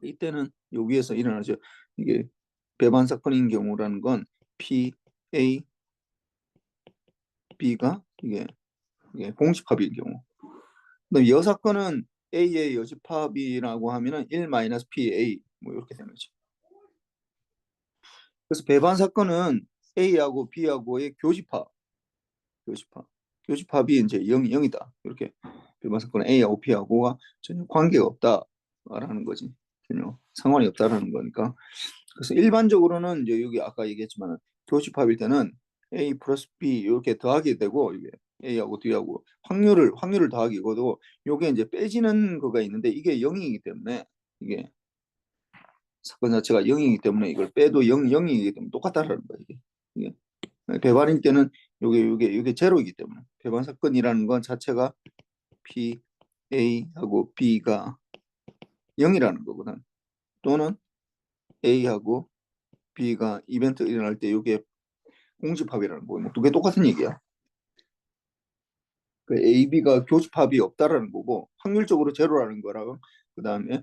[SPEAKER 1] 이때는 요 위에서 일어나죠. 이게 배반 사건인 경우라는 건 P, A, B가 이게 공집합일 경우. 그다음 여사건은 A의 여집합이라고 하면은 1-PA 뭐 이렇게 되는 거죠. 그래서 배반 사건은 A하고 B하고의 교집합. 교집합이 이제 0이다. 이렇게 배반 사건은 A하고 B하고가 전혀 관계가 없다라는 거지. 전혀 상관이 없다라는 거니까. 그래서 일반적으로는 이제 여기 아까 얘기했지만 교집합일 때는 A 플러스 B 이렇게 더하게 되고 이게 A하고 D하고 확률을 더하기고도 요게 이제 빼지는 거가 있는데 이게 0이기 때문에 이게 사건 자체가 0이기 때문에 이걸 빼도 0이기 때문에 똑같다라는 거예요. 이게 배반일 때는 요게 제로이기 때문에 배반 사건이라는 건 자체가 P, A하고 B가 0이라는 거거든. 또는 A하고 B가 이벤트 일어날 때 요게 공집합이라는 거고 두 개 똑같은 얘기야. 그 AB가 교집합이 없다라는 거고 확률적으로 제로라는 거랑 그다음에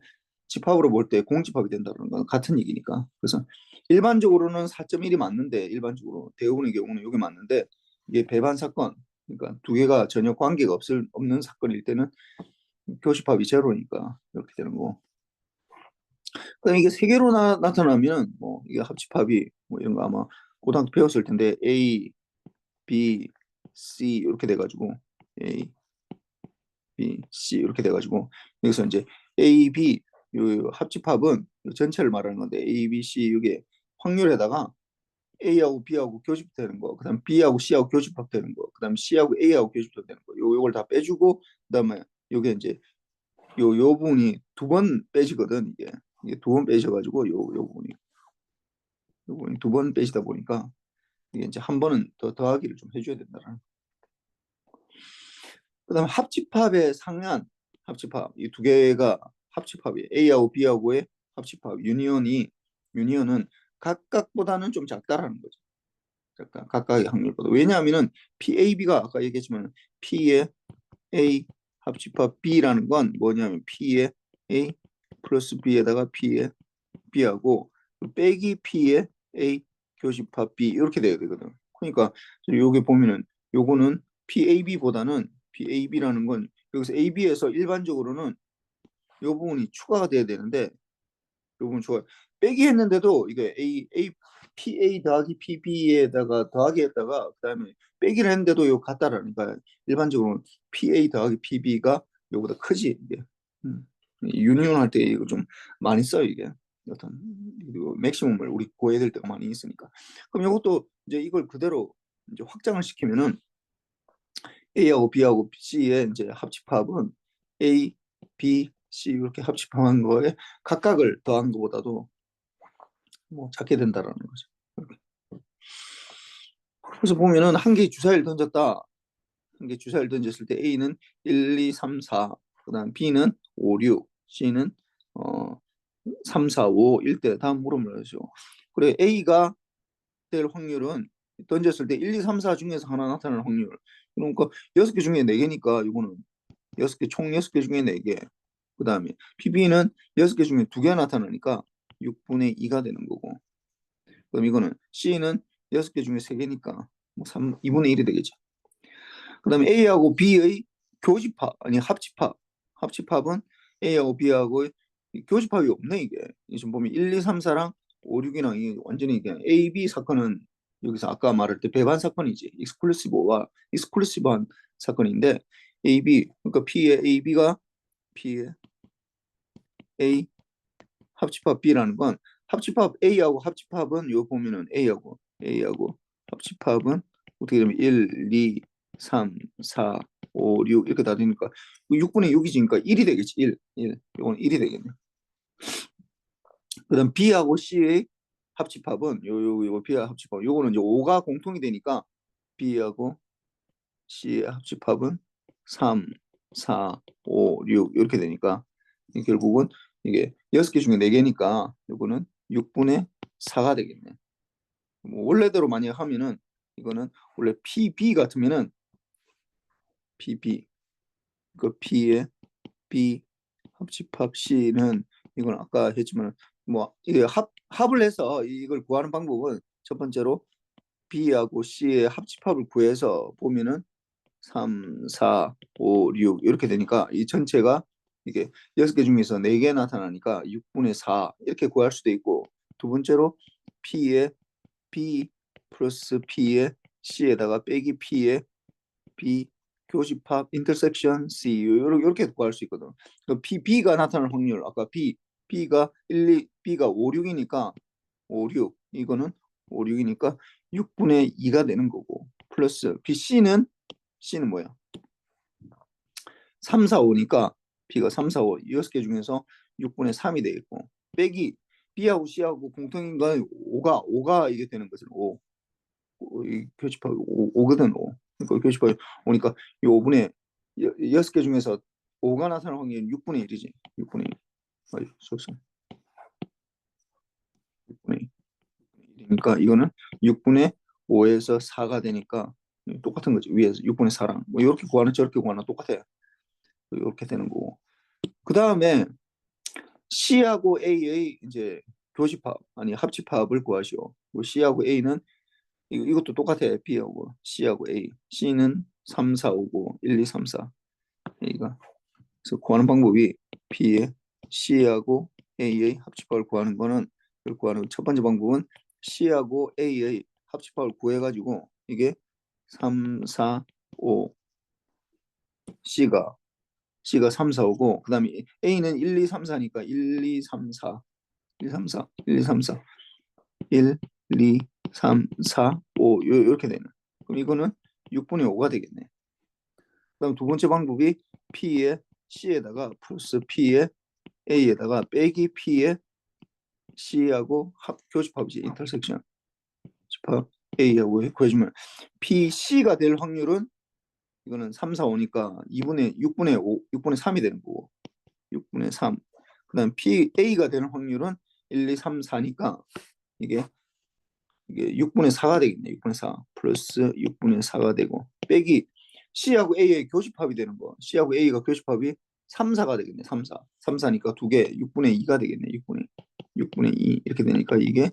[SPEAKER 1] 집합으로 볼 때 공집합이 된다는 건 같은 얘기니까. 그래서 일반적으로는 4.1이 맞는데 일반적으로 대부분의 경우는 이게 맞는데 이게 배반 사건 그러니까 두 개가 전혀 관계가 없는 사건일 때는 교집합이 제로니까 이렇게 되는 거고. 그럼 이게 세 개로 나타나면 뭐 이게 합집합이 뭐 이런 거 아마 고등학교 배웠을 텐데 A, B, C 이렇게 돼가지고 A, B, C 이렇게 돼가지고 여기서 이제 A, B 요 합집합은 요 전체를 말하는 건데 A, B, C 이게 확률에다가 A하고 B하고 교집되는 거, 그다음 B하고 C하고 교집합되는 거, 그다음 C하고 A하고 교집합되는 거, 요걸 다 빼주고 그다음에 요게 이제 요 부분이 두 번 빼지거든 이게 두 번 빼져가지고 요 부분이 두 번 빼지다 보니까 이게 이제 한 번은 더 더하기를 좀 해줘야 된다는. 그다음 합집합의 상한 합집합 이 두 개가 합집합이 A하고 B하고의 합집합 유니언은 각각보다는 좀 작다라는 거죠. 각각의 확률보다. 왜냐하면은 PAB가 아까 얘기했지만 P의 A 합집합 B라는 건 뭐냐면 P의 A 플러스 B에다가 P의 B하고 빼기 P의 A 교집합 B 이렇게 돼야 되거든. 그러니까 여기 보면은 요거는 PAB보다는 PAB라는 건 여기서 AB에서 일반적으로는 요 부분이 추가가 돼야 되는데 요 부분 추가 빼기 했는데도 이게 PA 더하기 PB에다가 더하기 했다가 그다음에 빼기를 했는데도 요 같다라니까 일반적으로 PA 더하기 PB가 요보다 크지 이게. 유니온 할 때 이거 좀 많이 써요 이게. 어떤 맥시멈을 우리 구해야 될 때가 많이 있으니까. 그럼 이것도 이제 이걸 그대로 이제 확장을 시키면은 A하고 B하고 C의 이제 합집합은 A, B, C 이렇게 합집한 거에 각각을 더한 것보다도 뭐 작게 된다라는 거죠. 이렇게. 그래서 보면은 한 개의 주사위를 던졌다. 한 개의 주사위를 던졌을 때 A는 1, 2, 3, 4, 그다음 B는 5, 6, C는 3, 4, 5, 1대 다음 물음을 하죠. 그래 A가 될 확률은 던졌을 때 1, 2, 3, 4 중에서 하나 나타나는 확률. 그러니까 6개 중에 4개니까 이거는 총 6개 중에 4개. 그다음에 PB는 6개 중에 2개 나타나니까 6분의 2가 되는 거고. 그럼 이거는 C는 6개 중에 3개니까 뭐 2분의 1이 되겠죠. 그다음에 A하고 B의 교집합 아니 합집합은 A하고 B하고 교집합이 없네 이게. 지금 보면 1, 2, 3, 4랑 5, 6이랑 이게 완전히 그냥 A, B 사건은 여기서 아까 말할 때 배반 사건이지. 익스클루시브한 사건인데 A, B 그러니까 P의 A, B가 P의 A 합집합 B라는 건 합집합 A하고 합집합은 요 보면은 A하고 합집합은 어떻게 되면 1, 2, 3, 4, 5, 6 이렇게 다 되니까 6분의 6이지 그러니까 1이 되겠지. 1. 이건 1이 되겠네. 그다음 B하고 C의 합집합은 요 B와 합집합 요거는 이제 5가 공통이 되니까 B하고 C의 합집합은 3, 4, 5, 6 이렇게 되니까 결국은 이게 6개 중에 4개니까 요거는 6분의 4가 되겠네. 뭐 원래대로 만약 하면은 이거는 원래 PB 같으면은 PB 그 P의 B 합집합 C는 이건 아까 했지만 뭐 이게 합을 해서 이걸 구하는 방법은 첫 번째로 B하고 C의 합집합을 구해서 보면은 3, 4, 5, 6 이렇게 되니까 이 전체가 이게 6개 중에서 4개 나타나니까 6분의 4 이렇게 구할 수도 있고 두 번째로 P의 B 플러스 P의 C에다가 빼기 P의 B 교집합 인터섹션 C 이렇게 구할 수 있거든. 그 B가 나타날 확률 아까 B가 1, 2, B가 5, 6이니까 5, 6 이거는 5, 6이니까 6분의 2가 되는 거고 플러스 C는 뭐야? 3, 4, 5니까 B가 3, 4, 5 6개 중에서 6분의 3이 되겠고 빼기 B하고 C하고 공통인 건 5가 이게 되는 거죠. 5. 이 교집합 5거든 5. 그러니까 교집합 5니까 이 5분의 6개 중에서 5가 나타날 확률은 6분의 1이지. 6분의 1. 아니, 소수. 6분의 1이니까 이거는 6분의 5에서 4가 되니까 똑같은 거지. 위에서 6분의 4랑 뭐 이렇게 구하나 저렇게 구하나 똑같아. 이렇게 되는 거고. 그 다음에 C하고 A의 이제 교집합 아니 합집합을 구하시오. 뭐 C하고 A는 이것도 똑같아. B하고 C하고 A. C는 3, 4, 5고 1, 2, 3, 4. A가 그래서 구하는 방법이 B의 C하고 A의 합집합을 구하는 거는 구하는 첫 번째 방법은 C하고 A의 합집합을 구해가지고 이게 3, 4, 5 C가 3, 4, 5고 그 다음에 A는 1, 2, 3, 4니까 1, 2, 3, 4 1, 3, 4 1, 2, 3, 4 1, 2, 3, 4, 5 이렇게 되는. 그럼 이거는 6분의 5가 되겠네. 그다음 두 번째 방법이 P의 C에다가 플러스 P의 A에다가 빼기 P의 C하고 교집합이지. 인터섹션 집합 A하고 구해주면 PC가 될 확률은 이거는 3, 4, 5니까 6분의 5, 6분의 3이 되는 거고 6분의 3. 그다음 PA가 되는 확률은 1, 2, 3, 4니까 이게 6분의 4가 되겠네. 6분의 4 플러스 6분의 4가 되고 빼기 C하고 A의 교집합이 되는 거. C하고 A가 교집합이 3, 4가 되겠네. 3, 4. 3, 4니까 두 개 6분의 2가 되겠네. 6분의 2 이렇게 되니까 이게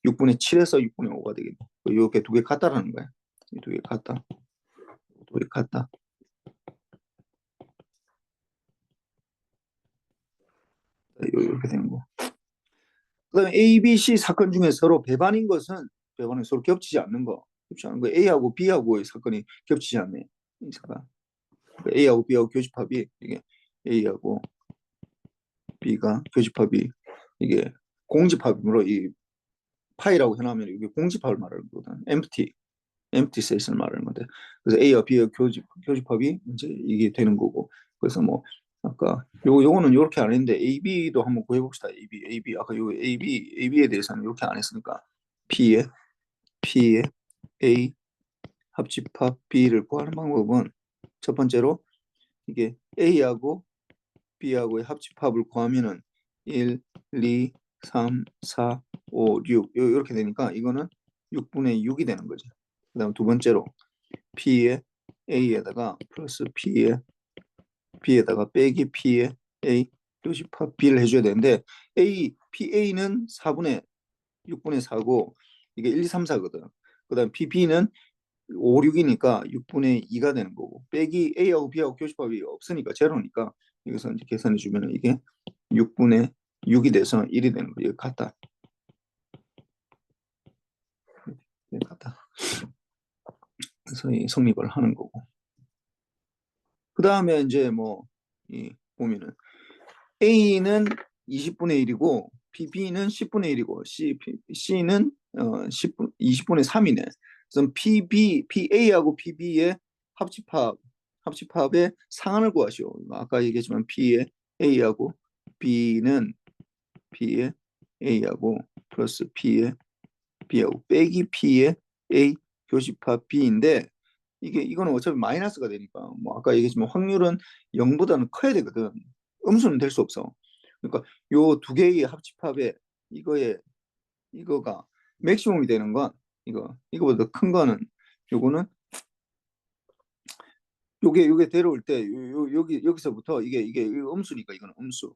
[SPEAKER 1] 6분의 7에서 6분의 5가 되겠네. 이렇게 두 개 같다라는 거야. 두 개 같다. 두 개 같다. 이렇게 되는 거. 그다음에 A, B, C 사건 중에 서로 배반인 것은 배반이 서로 겹치지 않는 거. 겹치지 않는 거. A하고 B하고의 사건이 겹치지 않네. 이 사건. A하고 B하고 교집합이 이게 A하고 B가 교집합이 이게 공집합이므로 이 파이라고 해놓으면 이게 공집합을 말하는 거거든. empty set을 말하는 건데 그래서 A와 B의 교집합이 이제 이게 되는 거고 그래서 뭐 아까 요거는 이렇게 안 했는데 A, B도 한번 구해봅시다. A, B 아까 요 AB에 대해서는 이렇게 안 했으니까 P의 A 합집합 B를 구하는 방법은 첫 번째로 이게 A하고 B하고의 합집합을 구하면은 1, 2, 3, 4, 5, 6 이렇게 되니까 이거는 6분의 6이 되는 거죠. 그 다음 두 번째로 P의 A에다가 플러스 B에다가 빼기 P의 A 교집합 B를 해줘야 되는데 PA는 6분의 4고 이게 1, 2, 3, 4거든. 그 다음 PB는 5, 6이니까 6분의 2가 되는 거고 빼기 A하고 B하고 교집합이 없으니까 제로니까 여기서 이제 계산해 주면 이게 6분의 6이 돼서 1이 되는 거예요. 같다. 같다. 그래서 이 성립을 하는 거고. 그 다음에 이제 뭐 이 보면은 A는 20분의 1이고 B는 10분의 1이고 C는 20분의 3이네. 그래서 PA하고 PB의 합집합의 상한을 구하시오. 아까 얘기했지만 P의 A하고 B는 P의 A하고 플러스 P의 B하고 빼기 P의 A 교집합 B인데 이거는 어차피 마이너스가 되니까 뭐 아까 얘기했지만 확률은 0보다는 커야 되거든. 음수는 될 수 없어. 그러니까 요 두 개의 합집합에 이거가 맥시멈이 되는 건 이거보다 큰 거는 요거는 요게 데려올 때 여기서부터 이게 음수니까 이거는 음수.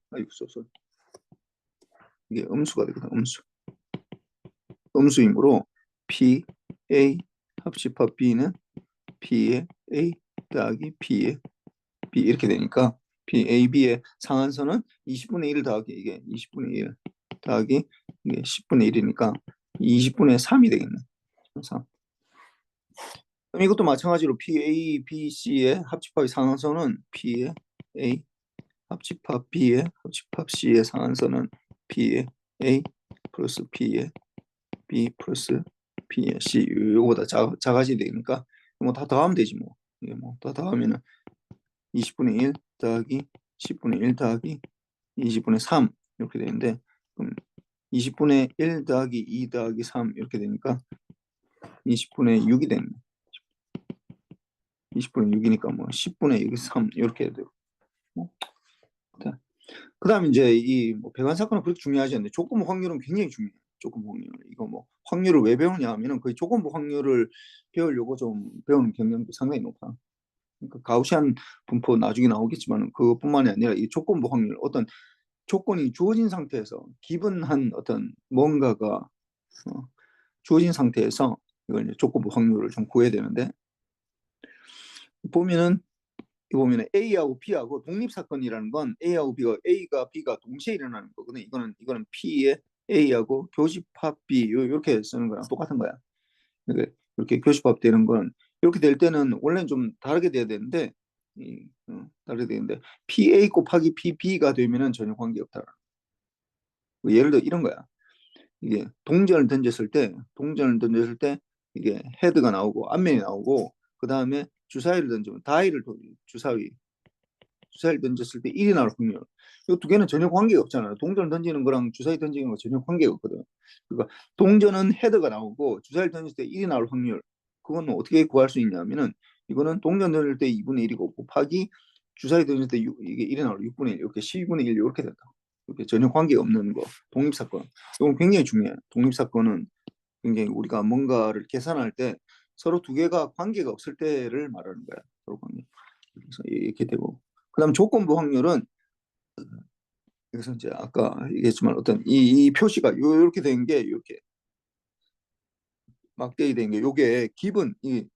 [SPEAKER 1] 이게 음수가 되거든. 음수이므로 P A 합집합 B는 P의 A 더하기 P의 B 이렇게 되니까 AB의 상한선은 20분의 1 더하기 이게 20분의 1 더하기 이게 10분의 1이니까 20분의 3이 되겠네. 3. 그럼 이것도 마찬가지로 PA, BC의 합집합의 상한선은 P의 A 합집합 B의 합집합 C의 상한선은 P의 A 플러스 P의 B 플러스 P의 C 이거보다 작아지게 되니까 뭐 다 더하면 되지 뭐. 이게 뭐 다 더하면은 20분의 1 더하기 10분의 1 더하기 20분의 3 이렇게 되는데 그럼 20분의 1 더하기 2 더하기 3 이렇게 되니까 20분의 6이 되는 20분의 6이니까 뭐 10분의 6, 3 이렇게 해야 돼요. 그 다음에 이제 이 뭐 배관 사건은 그렇게 중요하지 않는데 조건 확률은 굉장히 중요해요. 조건부 확률. 이거 뭐 확률을 왜 배우냐 하면은 거의 조건부 확률을 배우려고 좀 배우는 경향도 상당히 높아. 그러니까 가우시안 분포 나중에 나오겠지만 그것뿐만이 아니라 이 조건부 확률, 어떤 조건이 주어진 상태에서 기본한 어떤 뭔가가 주어진 상태에서 이걸 이제 조건부 확률을 좀 구해야 되는데, 보면은 보면은 A하고 B하고 독립 사건이라는 건 A하고 A가 B가 동시에 일어나는 거거든. 이거는 P의 A하고 교집합 B 이렇게 쓰는 거랑 똑같은 거야. 이렇게 교집합되는 건 이렇게 될 때는 원래는 좀 다르게 돼야 되는데, 다르게 되는데 PA 곱하기 PB가 되면은 전혀 관계 없다. 예를 들어 이런 거야. 이게 동전을 던졌을 때 이게 헤드가 나오고 앞면이 나오고, 그 다음에 주사위를 던지면 주사위를 던졌을 때 1이 나올 확률. 이 두 개는 전혀 관계가 없잖아요. 동전을 던지는 거랑 주사위 던지는 거 전혀 관계가 없거든. 그러니까 동전은 헤드가 나오고 주사위를 던질 때 1이 나올 확률. 그건 어떻게 구할 수 있냐면은, 이거는 동전 던질 때 2분의 1이고 곱하기 주사위 던질 때 이게 1이 나올 6분의 1, 이렇게 12분의 1 이렇게 된다. 이렇게 전혀 관계가 없는 거. 독립사건. 이건 굉장히 중요해. 독립사건은 굉장히 우리가 뭔가를 계산할 때 서로 두 개가 관계가 없을 때를 말하는 거야. 서로 관계. 그래서 이렇게 되고. 그다음 조건부 확률은, 그래서 이제 아까 얘기했지만 어떤 이 표시가 이렇게 된 게, 이렇게 막대기 된 게, 이게 기본 그러니까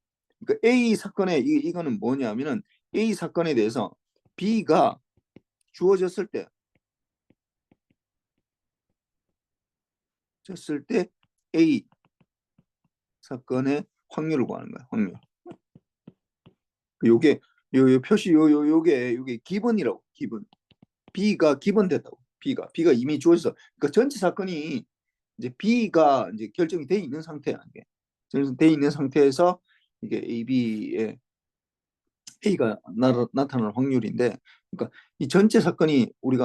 [SPEAKER 1] A 사건에 이거는 뭐냐면은, A 사건에 대해서 B가 주어졌을 때 A 사건의 확률을 구하는 거야. 확률. 요게 요 표시 요게 기본이라고. 기본. B가 기본됐다고. B가 이미 주어져서, 그러니까 전체 사건이 이제 B가 이제 결정이 돼 있는 상태야. 이게 돼 있는 상태에서 이게 A가 나타날 확률인데, 그러니까 이 전체 사건이 우리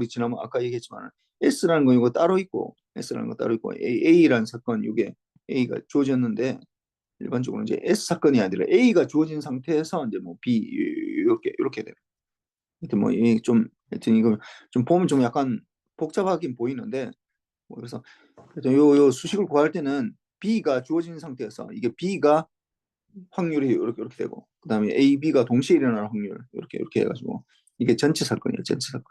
[SPEAKER 1] 지난번 아까 얘기했지만 S라는 거 이거 따로 있고, A라는 사건, 이게 A가 주어졌는데, 일반적으로 이제 S 사건이 아니라 A가 주어진 상태에서 이제 뭐 B 이렇게 돼요. 하여튼 뭐 하여튼 이거 좀 보면 좀 약간 복잡하긴 보이는데, 뭐 그래서 하여튼 요 수식을 구할 때는 B가 주어진 상태에서 이게 B가 확률이 이렇게 되고, 그다음에 A, B가 동시에 일어나는 확률 이렇게 해가지고 이게 전체 사건이에요. 전체 사건.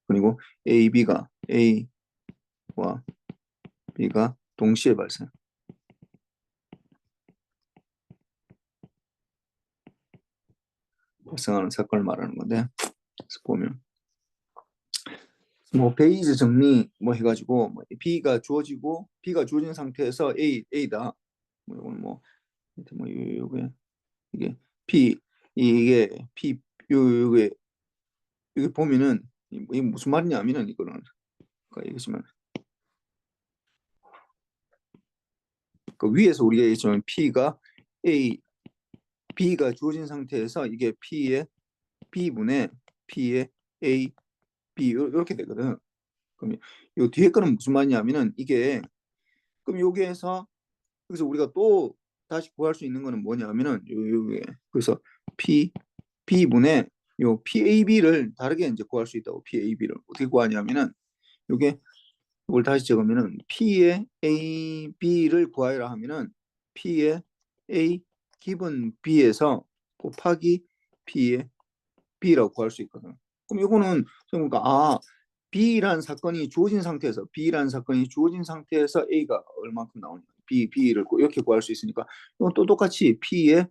[SPEAKER 1] 그리고 A와 B가 동시에 발생하는 사건을 말하는 건데, 그래서 보면 뭐 베이즈 정리 뭐 해가지고, 뭐 B가 주어진 상태에서 A다. 뭐 이건 뭐 하여튼 뭐 이게 P 이게 P 요게 이게 보면은 이게 무슨 말이냐면은, 이거는 아까 얘기했지만 그 위에서 우리가 얘기했지만 A B가 주어진 상태에서 이게 B분의 P의 A B 이렇게 되거든. 그럼 요 뒤에 거는 무슨 말이냐면은, 이게 그럼 여기에서 그래서 우리가 또 다시 구할 수 있는 거는 뭐냐면은, 요게 그래서 B분의 요 PAB를 다르게 이제 구할 수 있다고. PAB를 어떻게 구하냐면은, 요게 이걸 다시 적으면은 P의 AB를 구하라 하면은 P의 A 기본 B에서 곱하기 P의 B라고 구할 수 있거든. 그럼 이거는 그러니까 B라는 사건이 주어진 상태에서 A가 얼마큼 나오냐, B를 이렇게 구할 수 있으니까, 이건 또 똑같이 P의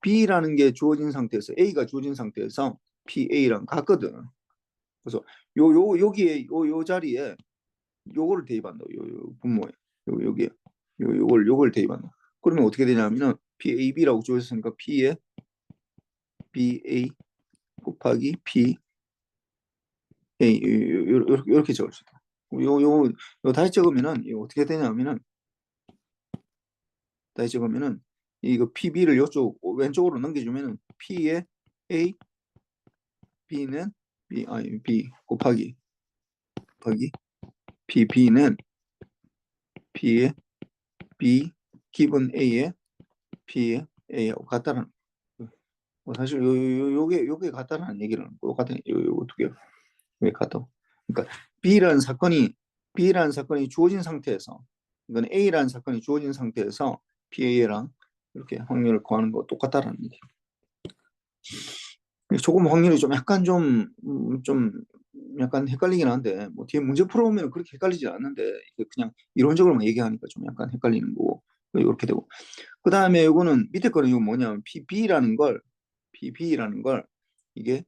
[SPEAKER 1] B라는 게 주어진 상태에서 A가 주어진 상태에서 PA랑 같거든. 그래서 여기에 요 자리에 요거를 대입한다. 요 분모에 여기에 요걸 대입한다. 그러면 어떻게 되냐면은 PAB라고 주어졌으니까 P에 BA 곱하기 PA 이렇게 적을 수 있다. 요 다시 적으면은 이거 어떻게 되냐면은, 이거 PB를 이쪽 왼쪽으로 넘겨주면은 P의 A B는 B 곱하기 PB는 P의 B 기본 A의 P의 A하고 같다는, 사실 요게 같다는 얘기는 똑같은 요 두 개. 왜 가도? 그러니까 B라는 사건이 주어진 상태에서, 이건 A라는 사건이 주어진 상태에서 PA랑 이렇게 확률을 구하는 거 똑같다라는 얘기. 조금 확률이 좀 약간 좀 약간 헷갈리긴 한데, 뭐 뒤에 문제 풀어보면 그렇게 헷갈리지 않는데, 그냥 이론적으로만 얘기하니까 좀 약간 헷갈리는 거고, 이렇게 되고. 그 다음에 이거는 밑에 거는 이거 뭐냐면 PB라는 걸 이게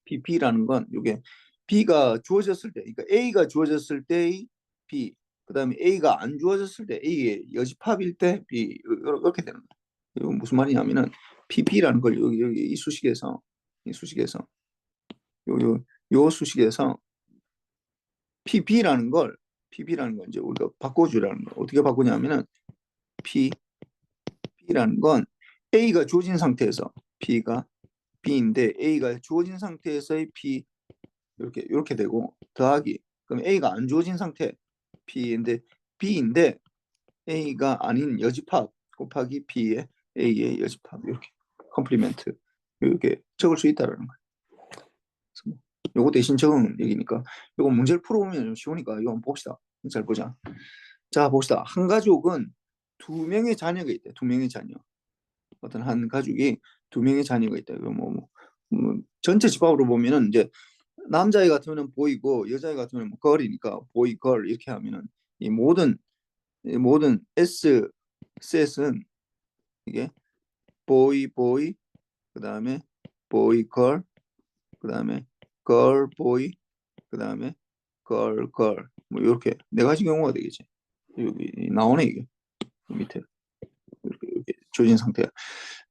[SPEAKER 1] PB라는 건 이게 B가 주어졌을 때, 그러니까 A가 주어졌을 때의 B, 그 다음에 A가 안 주어졌을 때 A의 여집합일 때 B, 이렇게 되는 거예요. 이건 무슨 말이냐면은 PB라는 걸 여기 이 수식에서 요 수식에서 PB라는 걸 이제 우리가 바꿔주라는 거. 어떻게 바꾸냐면은 B라는 건 A가 주어진 상태에서 B가 B인데 A가 주어진 상태에서의 B 이렇게 되고 더하기 그럼 A가 안 주어진 상태 B인데 A가 아닌 여집합 곱하기 B의 A의 여집합 이렇게 컴플리멘트 이렇게 적을 수 있다라는 거예요. 요거 대신 적은 얘기니까 요거 문제를 풀어보면 좀 쉬우니까 이거 한번 봅시다. 잘 보자. 자 봅시다. 한 가족은 두 명의 자녀가 있대. 두 명의 자녀. 어떤 한 가족이 두 명의 자녀가 있다. 전체 집합으로 보면은 이제 남자애 같으면 보이고 여자애 같으면 걸이니까 보이 걸 이렇게 하면은 이 모든 S 셋은 이게 보이 그다음에 보이 걸 그다음에 걸 보이 그다음에 걸 뭐 이렇게 네 가지 경우가 되겠지. 여기 나오네 이게 밑에 이렇게 주어진 상태야.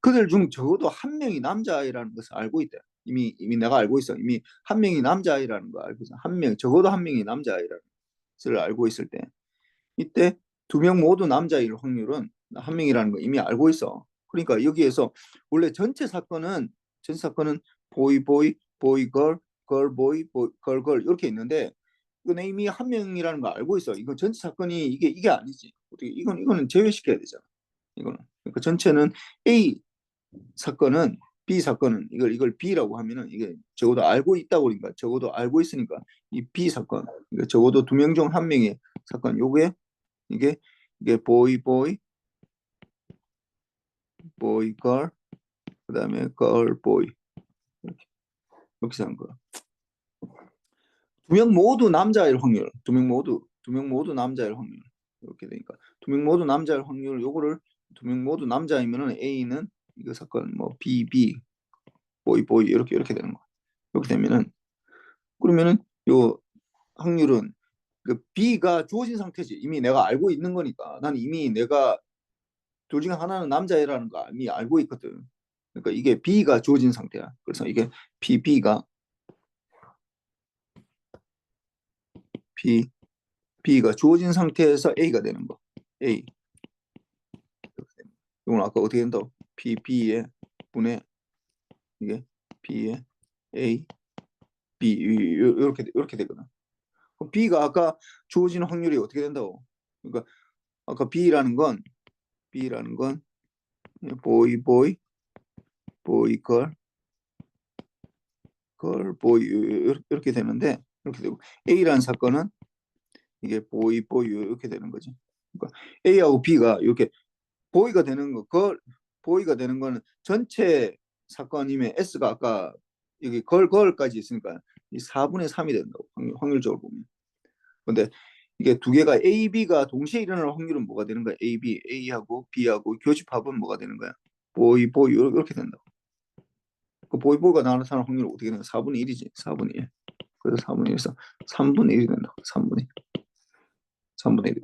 [SPEAKER 1] 그들 중 적어도 한 명이 남자아이라는 것을 알고 있다. 이미 내가 알고 있어. 이미 한 명이 남자아이라는 거 알고 있어. 적어도 한 명이 남자아이라는 것을 알고 있을 때 이때 두 명 모두 남자일 확률은 한 명이라는 거 이미 알고 있어. 그러니까 여기에서 원래 전체 사건은 보이 걸 보이 걸 이렇게 있는데 이건 이미 한 명이라는 거 알고 있어. 이거 전체 사건이 이게 아니지. 어떻게 이거는 제외시켜야 되잖아. 이거는 그러니까 전체는 A 사건은 B 사건은 이걸 B라고 하면은 이게 적어도 알고 있다고 그러니까 적어도 알고 있으니까 이 B 사건 그러니까 적어도 두 명 중 한 명의 사건 요게 이게 보이 걸 그다음에 걸 보이 이렇게 하는 거야. 두 명 모두 남자일 확률 두 명 모두 남자일 확률 이렇게 되니까 두 명 모두 남자일 확률 요거를 두 명 모두 남자이면은 A는 이거 사건 뭐 B 보이 이렇게 되는 거야. 이렇게 되면은 그러면은 요 확률은 그 B가 주어진 상태지. 이미 내가 알고 있는 거니까. 난 이미 내가 둘 중에 하나는 남자애라는 거 이미 알고 있거든. 그러니까 이게 B가 주어진 상태야. 그래서 이게 B, B가 주어진 상태에서 A가 되는 거. A. 이건 아까 어떻게 된다? B의 분의 이게 B의 A, B 이렇게 되거든. 그럼 B가 아까 주어진 확률이 어떻게 된다고? 그러니까 아까 B라는 건 보이 걸 보이 이렇게 되는데 이렇게 되고 A라는 사건은 이게 보이 이렇게 되는 거지. 그러니까 A하고 B가 이렇게 보이가 되는 보이가 되는 거는 전체 사건임에 S가 아까 여기 걸까지 있으니까 이 4분의 3이 된다고 확률적으로 보면. 근데 이게 두 개가 A, B가 동시에 일어날 확률은 뭐가 되는 거야? A하고 B하고 교집합은 뭐가 되는 거야? 보이 이렇게 된다고. 그 보이가 나타나는 확률은 어떻게 되는 거야? 4분의 1이지. 4분의 1. 그래서 4분의 1에서 3분의 1이 된다고. 3분의 1.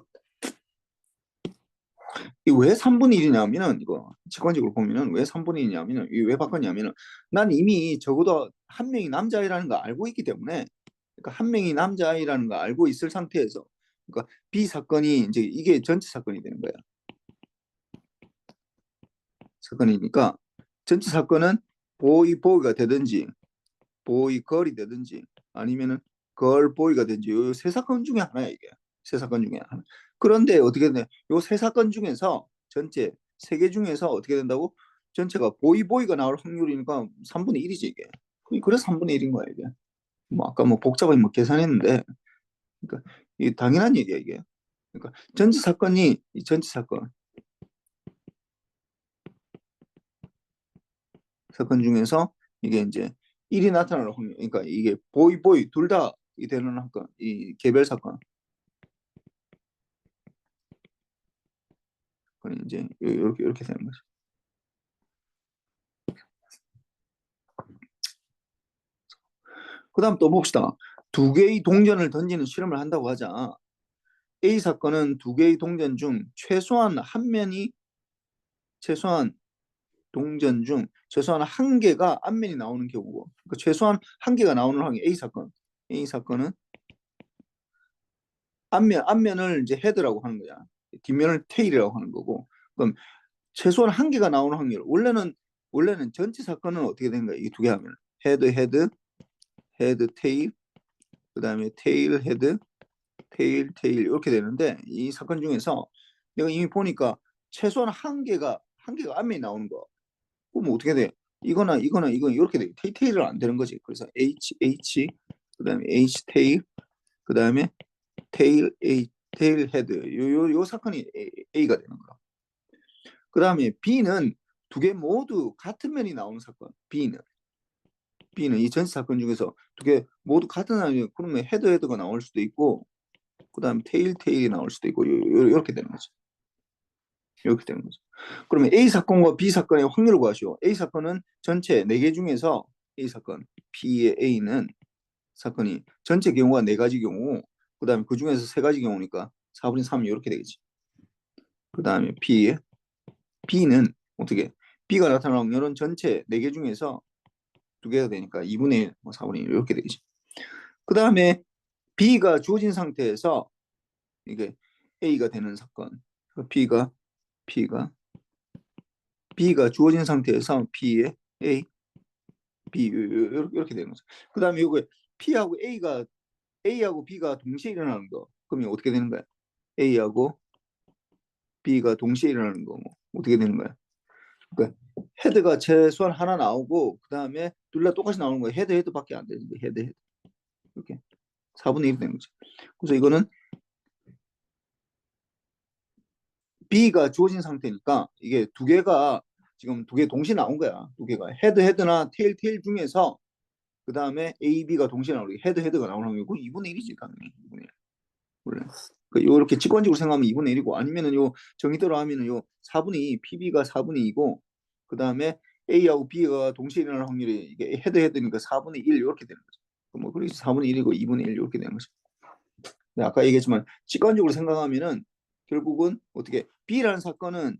[SPEAKER 1] 이왜 3분의 1이냐면은 이거 직관적으로 보면은 왜 3분의 1이냐면은 왜 바꿨냐면은 난 이미 적어도 한 명이 남자아이라는 거 알고 있기 때문에 그러니까 한 명이 남자아이라는 거 알고 있을 상태에서 그러니까 B 사건이 이제 이게 전체 사건이 되는 거야. 사건이니까 전체 사건은 보이가 되든지 보이 걸이 되든지 아니면은 걸 보이가 되든지 요 세 사건 중에 하나야 이게. 세 사건 중에 하나. 그런데 어떻게 되냐? 요 세 사건 중에서 전체 세 개 중에서 어떻게 된다고? 전체가 보이가 나올 확률이니까 3분의 1이지 이게. 그래서 3분의 1인 거야 이게. 뭐 아까 뭐 복잡하게 뭐 계산했는데, 그러니까 이게 당연한 얘기야 이게. 그러니까 전체 사건이 이 전체 사건 중에서 이게 이제 일이 나타날 확률, 그러니까 이게 보이 둘 다 되는 사건, 이 개별 사건, 그건 이제 이렇게 되는 거죠. 그다음 또 봅시다. 두 개의 동전을 던지는 실험을 한다고 하자. A 사건은 두 개의 동전 중 최소한 동전 중 최소한 한 개가 앞면이 나오는 경우고, 그러니까 최소한 한 개가 나오는 확률. A 사건은 앞면을 이제 헤드라고 하는 거야. 뒷면을 테일이라고 하는 거고. 그럼 최소한 한 개가 나오는 확률. 원래는 전체 사건은 어떻게 되는 거야? 이 두 개 하면 헤드 테일, 그다음에 테일 헤드, 테일 이렇게 되는데, 이 사건 중에서 내가 이미 보니까 최소한 한 개가 앞면이 나오는 거. 그럼 어떻게 돼? 이거나 이거 이렇게 돼. 테일은 안 되는 거지. 그래서 H 그다음에 H 테일, 그다음에 테일 헤드. 요 사건이 A가 되는 거야. 그다음에 B는 두 개 모두 같은 면이 나오는 사건. B는 이 전체 사건 중에서 두 개 모두 같은 면이, 그러면 헤드가 나올 수도 있고, 그다음에 테일이 나올 수도 있고, 이렇게 되는 거죠. 이렇게 되는 거죠. 그러면 A 사건과 B 사건의 확률을 구하시오. A 사건은 전체 4개 중에서 A 사건, B의 A는 사건이 전체 경우가 4가지 경우, 그 다음에 그 중에서 3가지 경우니까 4분의 3이 이렇게 되겠지. 그 다음에 B는 어떻게? B가 나타나는 확률은 전체 4개 중에서 2개가 되니까 2분의 1, 뭐 4분의 1 이렇게 되겠지. 그 다음에 B가 주어진 상태에서 이게 A가 되는 사건. B가 주어진 상태에서 B의 A, B 이렇게 되는 거죠. 그 다음에 이거 A하고 B가 동시에 일어나는 거. 그러면 어떻게 되는 거야? A하고 B가 동시에 일어나는 거. 뭐 어떻게 되는 거야? 그러니까 헤드가 최소한 하나 나오고, 그 다음에 둘 다 똑같이 나오는 거야. 헤드밖에 안 되는데, 헤드. 이렇게 4분의 1이 되는 거죠. 그래서 이거는 B가 주어진 상태니까 이게 지금 두 개 동시에 나온 거야. 두 개가 헤드나 테일 중에서, 그 다음에 A, B가 동시에 나오고 헤드가 나오는 확률이고 2분의 1이지 당연히. 2분의 1. 원래. 이렇게 직관적으로 생각하면 2분의 1이고, 아니면은 요 정의대로 하면은 요 4분의 2, PB가 4분의 2고, 그 다음에 A하고 B가 동시에 일어날 확률이 이게 헤드니까 4분의 1 이렇게 되는 거죠. 뭐 그래서 4분의 1이고 2분의 1 이렇게 되는 거죠. 네, 아까 얘기했지만 직관적으로 생각하면은 결국은 어떻게 B라는 사건이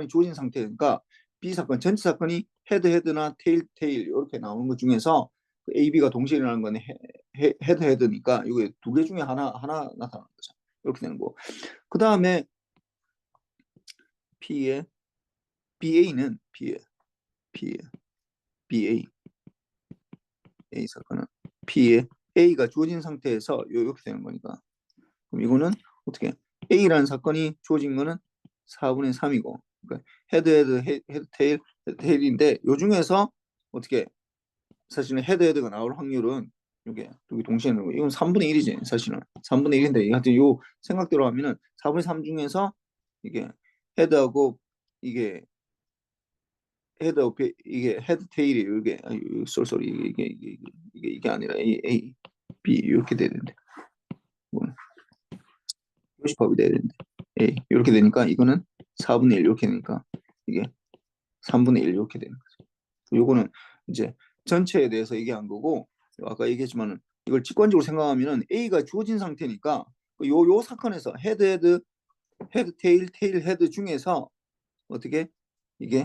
[SPEAKER 1] 주어진 상태니까 B 사건 전체 사건이 헤드나 테일 이렇게 나오는 것 중에서 A, B가 동시에 일어나는 건 헤드니까 이게 두 개 중에 하나 나타나는 거죠. 이렇게 되는 거. 그 다음에 B의 BA는 B의 A 사건은 B의 A가 주어진 상태에서 이렇게 되는 거니까, 그럼 이거는 어떻게? A라는 사건이 주어진 거는 4분의 3이고, 그러니까 테일인데, 요 중에서 어떻게 사실은 헤드가 나올 확률은 이게 두개 동시에 있는 거. 이건 3분의 1이지 사실은. 3분의 1인데 하여튼 요 생각대로 하면은 4분의 3 중에서 이게 헤드하고 이게 이게 헤드 테일이 이게 쏠쏠이 이게 아니라 A B 이렇게 돼야 되는데, 표시법이 돼야 되는데 A 이렇게 되니까 이거는 4분의 1 이렇게 되니까 이게 3분의 1 이렇게 되는 거죠. 요거는 이제 전체에 대해서 얘기한 거고, 아까 얘기했지만은 이걸 직관적으로 생각하면은 A가 주어진 상태니까 요 사건에서 헤드 테일 헤드 중에서 어떻게 이게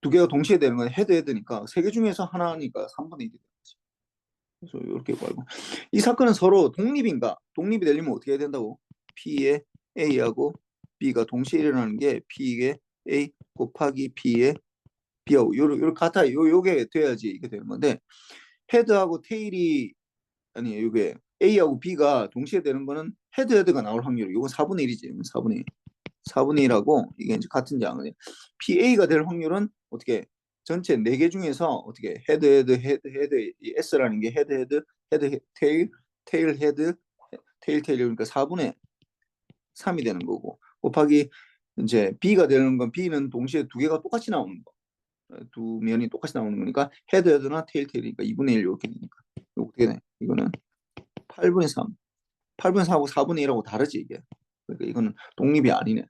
[SPEAKER 1] 두 개가 동시에 되는 건 헤드니까 세 개 중에서 하나니까 3분의 1이 되는 거죠. 그래서 이렇게 알고, 이 사건은 서로 독립이 되려면 어떻게 해야 된다고? P의 A하고 B가 동시에 일어나는 게 P의 A 곱하기 B의 B하고 요렇게 같아. 요게 돼야지 이게 되는 건데, 헤드하고 테일이 아니 이게 A하고 B가 동시에 되는 거는 헤드가 나올 확률이 이건 4분의 1이지. 4분의 1. 4분의 1하고 이게 이제 같은 장. PA가 될 확률은 어떻게 전체 4개 중에서 어떻게 헤드 이 S라는 게 헤드 테일 헤드 테일 그러니까 4분의 3이 되는 거고 곱하기 이제 B가 되는 건 B는 동시에 두 개가 똑같이 나오는 거. 두 면이 똑같이 나오는 거니까 헤드나 테일이니까 2분의 1 이렇게 되니까 이거 어떻게 돼? 이거는 8분의 3. 8분의 4하고 4분의 1하고 다르지 이게. 그러니까 이거는 독립이 아니네.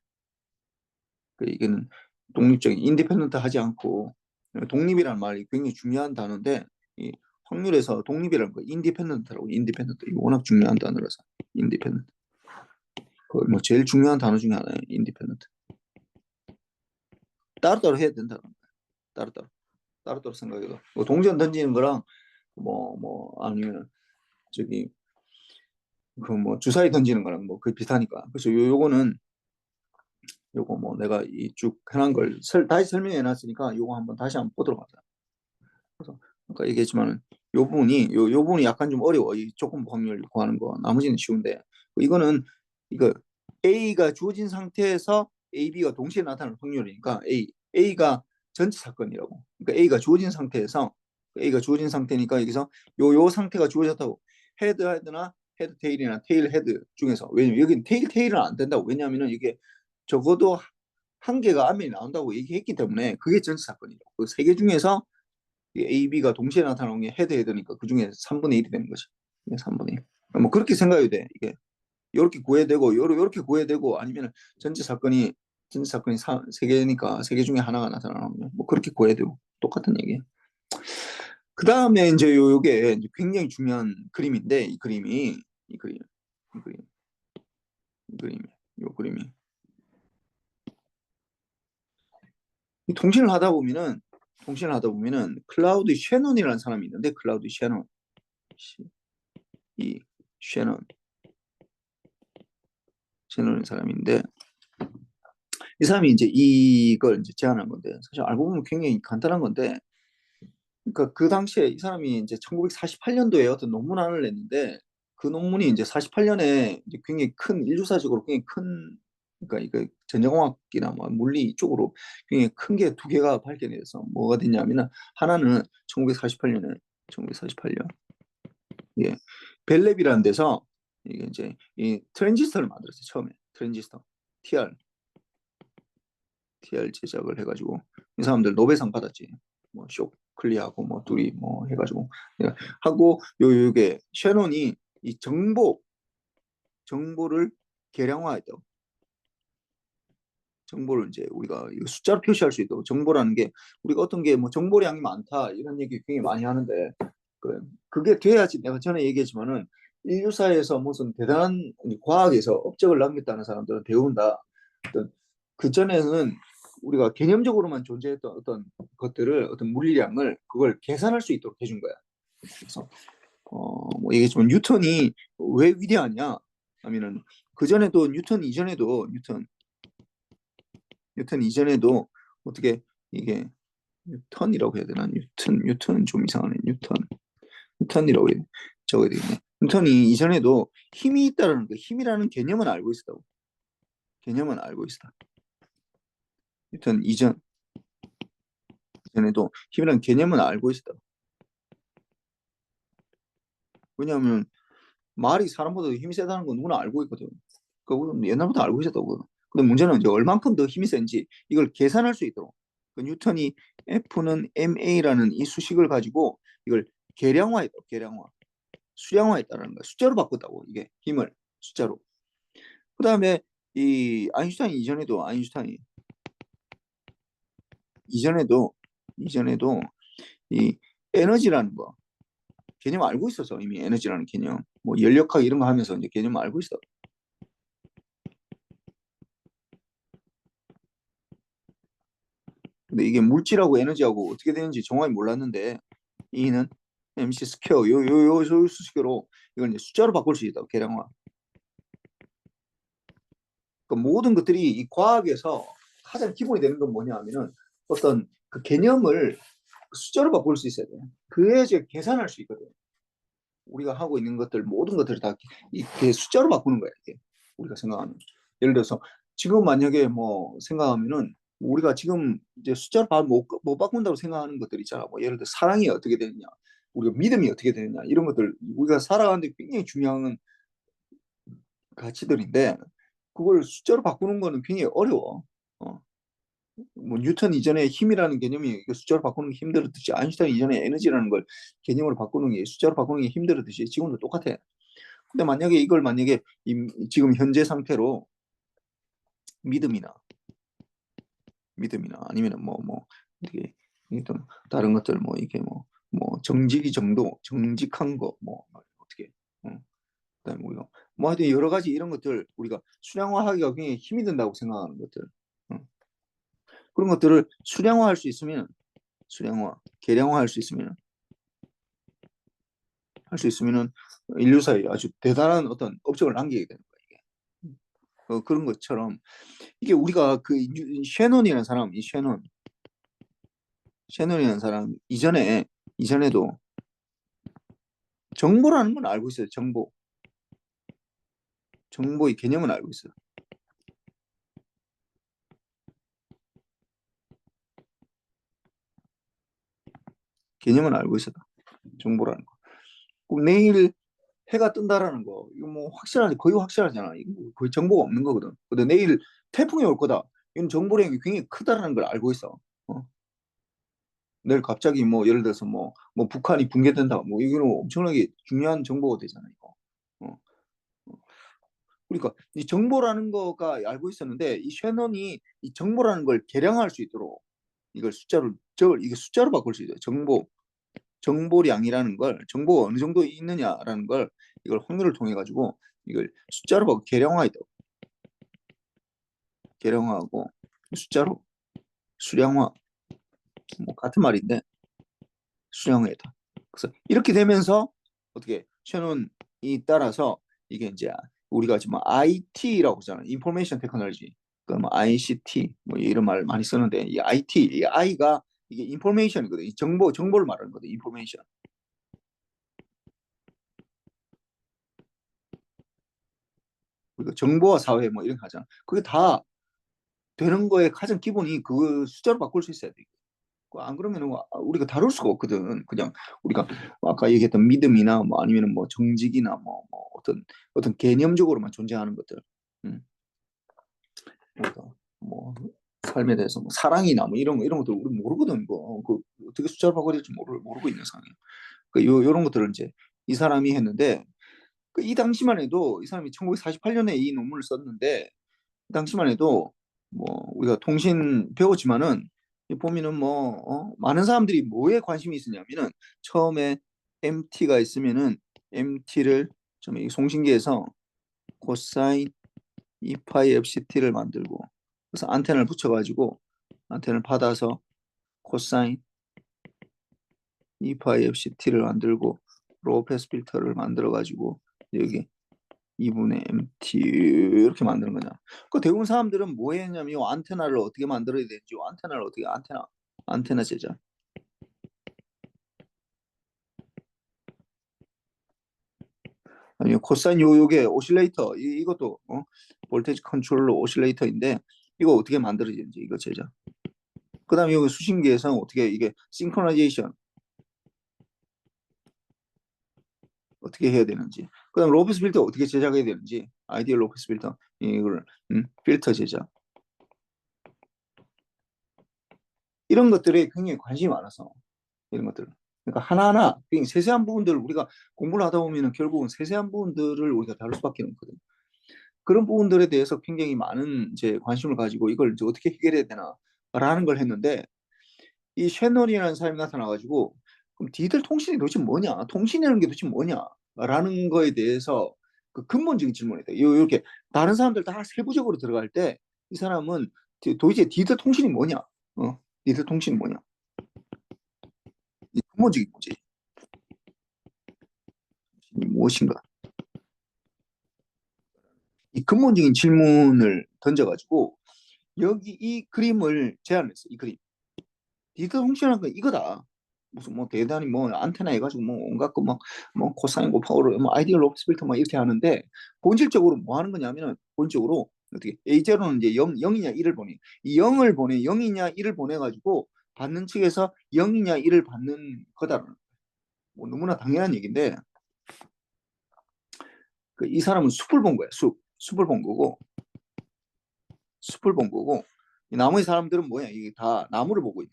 [SPEAKER 1] 그러니까 이거는 독립적인 인디펜던트 하지 않고 독립이라는 말이 굉장히 중요한 단어인데 이 확률에서 독립이라는 거 인디펜던트라고 인디펜던트 이거 워낙 중요한 단어라서 인디펜던트 거의 뭐 제일 중요한 단어 중에 하나예요 인디펜던트 따로따로 해야 된다 따로따로 생각해도 뭐 동전 던지는 거랑 뭐 아니면 저기 그 뭐 주사위 던지는 거랑 뭐 거의 비슷하니까 그래서 요거는 요거 뭐 내가 이 쭉 해놓은 걸 다시 설명해 놨으니까 요거 한번 다시 한번 보도록 하자. 그래서 아까 얘기했지만 요 부분이 약간 좀 어려워. 이 조건 확률 구하는 거. 나머지는 쉬운데 이거는 이거 A가 주어진 상태에서 A, B가 동시에 나타나는 확률이니까 A가 전체 사건이라고. 그러니까 A가 주어진 상태니까 여기서 요 상태가 주어졌다고 헤드나 헤드 테일이나 테일 헤드 중에서 왜냐면 여기는 테일은 안 된다고 왜냐하면 이게 적어도 한 개가 앞면이 나온다고 얘기했기 때문에 그게 전체 사건이죠. 그 세 개 중에서 A, B가 동시에 나타나는 게 헤드니까 그 중에 3분의 1이 되는 거지. 3분의 1. 뭐 그렇게 생각해도 돼. 이게 이렇게 구해야 되고 이렇게 구해야 되고 아니면 전체 사건이 세 개니까 세 개 중에 하나가 나타나면 뭐 그렇게 구해야 되고 똑같은 얘기. 그 다음에 이제 요게 굉장히 중요한 그림인데 이 그림이 요 그림이 이 통신을 하다 보면은 클라우드 셰넌이라는 사람이 있는데 클라우드 셰넌 이 셰넌이라는 사람인데 이 사람이 이제 이걸 이제 제안한 건데 사실 알고 보면 굉장히 간단한 건데 그러니까 그 당시에 이 사람이 이제 1948년도에 어떤 논문안을 냈는데 그 논문이 이제 48년에 이제 굉장히 큰 인류사적으로 굉장히 큰 그러니까 이거 전자공학이나 뭐 물리 이쪽으로 굉장히 큰 게 두 개가 발견이 돼서 뭐가 됐냐면은 하나는 1948년 예 벨랩이라는 데서 이게 이제 이 트랜지스터를 만들었어요 처음에 트랜지스터 TR 제작을 해가지고 이 사람들 노벨상 받았지. 뭐 쇼클리하고 뭐 둘이 뭐 해가지고 하고 요게 셰논이 이 정보를 계량화했다고. 정보를 이제 우리가 숫자로 표시할 수 있도록 정보라는 게 우리가 어떤 게 뭐 정보량이 많다 이런 얘기 굉장히 많이 하는데 그게 돼야지 내가 전에 얘기했지만은 인류사에서 무슨 대단한 과학에서 업적을 남겼다는 사람들은 대부분 다 그 전에는 우리가 개념적으로만 존재했던 어떤 것들을 어떤 물리량을 그걸 계산할 수 있도록 해준 거야. 그래서 뭐 얘기했지만 뉴턴이 왜 위대하냐 하면은 그 전에도 뉴턴 이전에도 어떻게 이게 뉴턴이라고 해야 되나 뉴턴은 좀 이상하네 뉴턴이라고 적어야 되겠네. 뉴턴이 이전에도 힘이 있다라는 거 힘이라는 개념은 알고 있었다고 뉴턴 이전에도 힘이라는 개념은 알고 있었다고 왜냐하면 말이 사람보다 더 힘이 세다는 건 누구나 알고 있거든. 그건 옛날부터 알고 있었다고. 근데 문제는 이제 얼만큼 더 힘이 센지 이걸 계산할 수 있도록. 그 뉴턴이 F는 ma라는 이 수식을 가지고 이걸 수량화했다는 거야. 숫자로 바꿨다고 이게 힘을 숫자로. 그 다음에 이 이전에도 이 에너지라는 거 개념 알고 있어서 이미 에너지라는 개념 뭐 연력학 이런 거 하면서 이제 개념 알고 있어. 근데 이게 물질하고 에너지하고 어떻게 되는지 정확히 몰랐는데 E는 MC 스퀘어 요 수식으로 이걸 이제 숫자로 바꿀 수 있다 계량화. 그러니까 모든 것들이 이 과학에서 가장 기본이 되는 건 뭐냐 하면은 어떤 그 개념을 숫자로 바꿀 수 있어야 돼. 그래야 이제 계산할 수 있거든. 우리가 하고 있는 것들 모든 것들을 다 이렇게 숫자로 바꾸는 거야 이게 우리가 생각하면. 예를 들어서 지금 만약에 뭐 생각하면은 우리가 지금 이제 숫자로 못 바꾼다고 생각하는 것들 있잖아. 뭐 예를 들어 사랑이 어떻게 되느냐, 우리가 믿음이 어떻게 되느냐, 이런 것들 우리가 살아가는데 굉장히 중요한 가치들인데 그걸 숫자로 바꾸는 거는 굉장히 어려워. 어. 뭐 뉴턴 이전에 힘이라는 개념이 숫자로 바꾸는 게 힘들었듯이 아인슈타인 이전에 에너지라는 걸 개념으로 바꾸는 게 숫자로 바꾸는 게 힘들었듯이 지금도 똑같아. 근데 만약에 이걸 만약에 지금 현재 상태로 믿음이나 아니면은 뭐 이게 좀 다른 것들 뭐 이게 뭐 정직이 정도 정직한 거 뭐 어떻게 그다음에 뭐 하여튼 여러 가지 이런 것들 우리가 수량화하기가 굉장히 힘이 든다고 생각하는 것들 그런 것들을 수량화할 수 있으면 계량화할 수 있으면 인류사에 아주 대단한 어떤 업적을 남기게 되는 거예요. 이게. 그런 것처럼 이게 우리가 그 셰논이라는 사람, 이 셰논이라는 사람 이전에도 정보라는 건 알고 있어요. 정보의 개념은 알고 있어요. 개념은 알고 있어요. 정보라는 거. 내일 해가 뜬다라는 거 이거 뭐 확실하지 거의 확실하잖아. 이거 뭐 거의 정보가 없는 거거든. 근데 내일 태풍이 올 거다. 이건 정보량이 굉장히 크다라는 걸 알고 있어. 어? 내일 갑자기 뭐 예를 들어서 뭐 북한이 붕괴된다. 뭐 이거는 엄청나게 중요한 정보가 되잖아 이거. 어. 그러니까 이 정보라는 거가 알고 있었는데 이 셰넌이 이 정보라는 걸 계량할 수 있도록 이걸 이게 숫자로 바꿀 수 있어요. 정보량이라는 걸 정보가 어느 정도 있느냐라는 걸 이걸 확률을 통해 가지고 이걸 숫자로 바꿔 계량화하고 숫자로 수량화 뭐 같은 말인데 수량화했다. 그래서 이렇게 되면서 어떻게 셰논이 따라서 이게 이제 우리가 지금 IT라고 하잖아. 인포메이션 테크놀로지. 그뭐 ICT 뭐 이런 말 많이 쓰는데 이 IT 이 I가 이게 인포메이션이거든. 이 정보를 말하는 거든. 인포메이션. 우리가 정보와 사회 뭐 이런 거 하잖아. 그게 다 되는 거에 가장 기본이 그 숫자로 바꿀 수 있어야 돼. 안 그러면 우리가 다룰 수가 없거든. 그냥 우리가 아까 얘기했던 믿음이나 뭐 아니면 뭐 정직이나 뭐 어떤 개념적으로만 존재하는 것들. 음. 그러니까 뭐 삶에 대해서 뭐 사랑이나 뭐 이런 것들 우리 모르거든. 이거 그 어떻게 숫자로 바꿔야 될지 모르고 있는 상황이야. 그 요런 것들을 이제 이 사람이 했는데 이 당시만 해도 이 사람이 1948년에 이 논문을 썼는데 그 당시만 해도 뭐 우리가 통신 배웠지만은 보면은 많은 사람들이 뭐에 관심이 있었냐면은 처음에 MT가 있으면은 MT를 좀 송신기에서 코사인 2파이 FCT를 만들고 그래서 안테나를 붙여가지고 안테나를 받아서 코사인 2파이 FCT를 만들고 로우 패스 필터를 만들어가지고 여기 2분의 MT 이렇게 만드는 거냐. 그 대부분 사람들은 뭐 했냐면 이 안테나를 어떻게 만들어야 되는지 안테나를 어떻게 안테나 제작. 아니 코사인 요게 오실레이터 이것도 볼테이지 컨트롤러 오실레이터인데 이거 어떻게 만들어지는지 이거 제작. 그다음에 여기 수신기에서 어떻게 이게 싱크로나이제이션 어떻게 해야 되는지. 그다음 로페스 필터 어떻게 제작해야 되는지. 아이디어 로페스 필터 이걸 필터 제작. 이런 것들에 굉장히 관심이 많아서 이런 것들. 그러니까 하나하나 굉장히 세세한 부분들을 우리가 공부를 하다 보면 결국은 세세한 부분들을 우리가 다룰 수밖에 없거든요. 그런 부분들에 대해서 굉장히 많은 이제 관심을 가지고 이걸 이제 어떻게 해결해야 되나라는 걸 했는데 이 셰널이라는 사람이 나타나가지고 그럼 디지털 통신이 도대체 뭐냐? 통신이라는 게 도대체 뭐냐?라는 거에 대해서 그 근본적인 질문이다. 이렇게 다른 사람들 다 세부적으로 들어갈 때 이 사람은 도대체 디지털 통신이 뭐냐? 디지털 통신이 뭐냐? 이 근본적인 문제. 무엇인가? 이 근본적인 질문을 던져가지고 여기 이 그림을 제안했어. 이 그림. 디지털 통신이라는 건 이거다. 무슨 뭐 대단히 뭐 안테나 해가지고 뭐 온갖 거막뭐 코사인 곱하기 뭐 아이디어 로프스 필터 막 이렇게 하는데 본질적으로 뭐 하는 거냐면은 본질적으로 어떻게 A0는 이제 0이냐 1을 보내. 이 0을 보내 0이냐 1을 보내가지고 받는 측에서 0이냐 1을 받는 거다. 뭐 너무나 당연한 얘기인데 그이 사람은 숲을 본 거야. 숲을 본 거고 숲을 본 거고 이 나머지 사람들은 뭐야? 이게 다 나무를 보고 있네.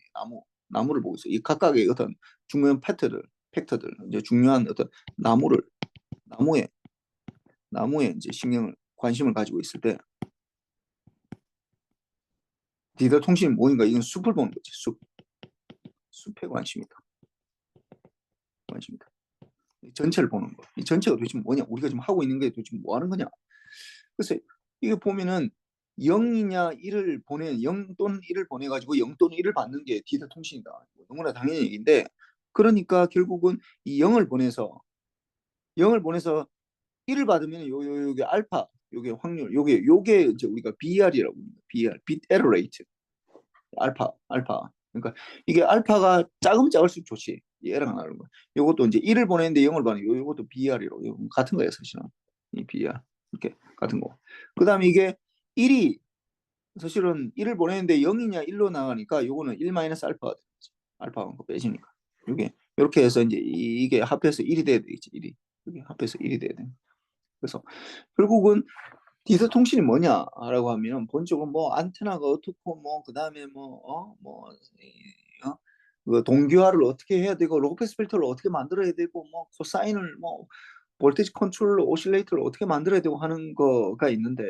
[SPEAKER 1] 나무를 보고 있어. 이 각각의 어떤 중요한 팩터들 이제 중요한 어떤 나무를 나무에 이제 관심을 가지고 있을 때 디지털 통신이 뭐인가 이건 숲을 보는 거지. 숲에 관심이다. 전체를 보는 거. 이 전체가 도대체 뭐냐? 우리가 지금 하고 있는 게 도대체 뭐 하는 거냐? 그래서 이게 보면은 0이냐 1을 0 또는 1을 보내가지고 0 또는 1을 받는 게 디지털 통신이다. 너무나 당연한 얘기인데 그러니까 결국은 이 0을 보내서 1을 받으면 요게 알파, 요게 확률, 요게 이제 우리가 BR이라고 합니다. BR, bit error rate. 알파. 그러니까 이게 알파가 작으면 작을수록 좋지. 이 에러가 나는 거. 요것도 이제 1을 보내는데 0을 받는 요것도 BR이라고. 같은 거예요, 사실은. 이 BR. 이렇게 같은 거. 그다음에 이게 1이 사실은 1을 보내는데 0이냐 1로 나가니까 요거는 1 마이너스 알파가 되지. 알파가 빼지니까. 이게 이렇게 해서 이제 이게 합해서 1이 돼야 되겠지. 1이. 이게 합해서 1이 돼야 돼. 그래서 결국은 디지털 통신이 뭐냐라고 하면 본적으로 뭐 안테나가 어떻고 뭐 그다음에 그 동기화를 어떻게 해야 되고 로페스 필터를 어떻게 만들어야 되고 뭐 코사인을 뭐 볼테이지 컨트롤러 오실레이터를 어떻게 만들어야 되고 하는 거가 있는데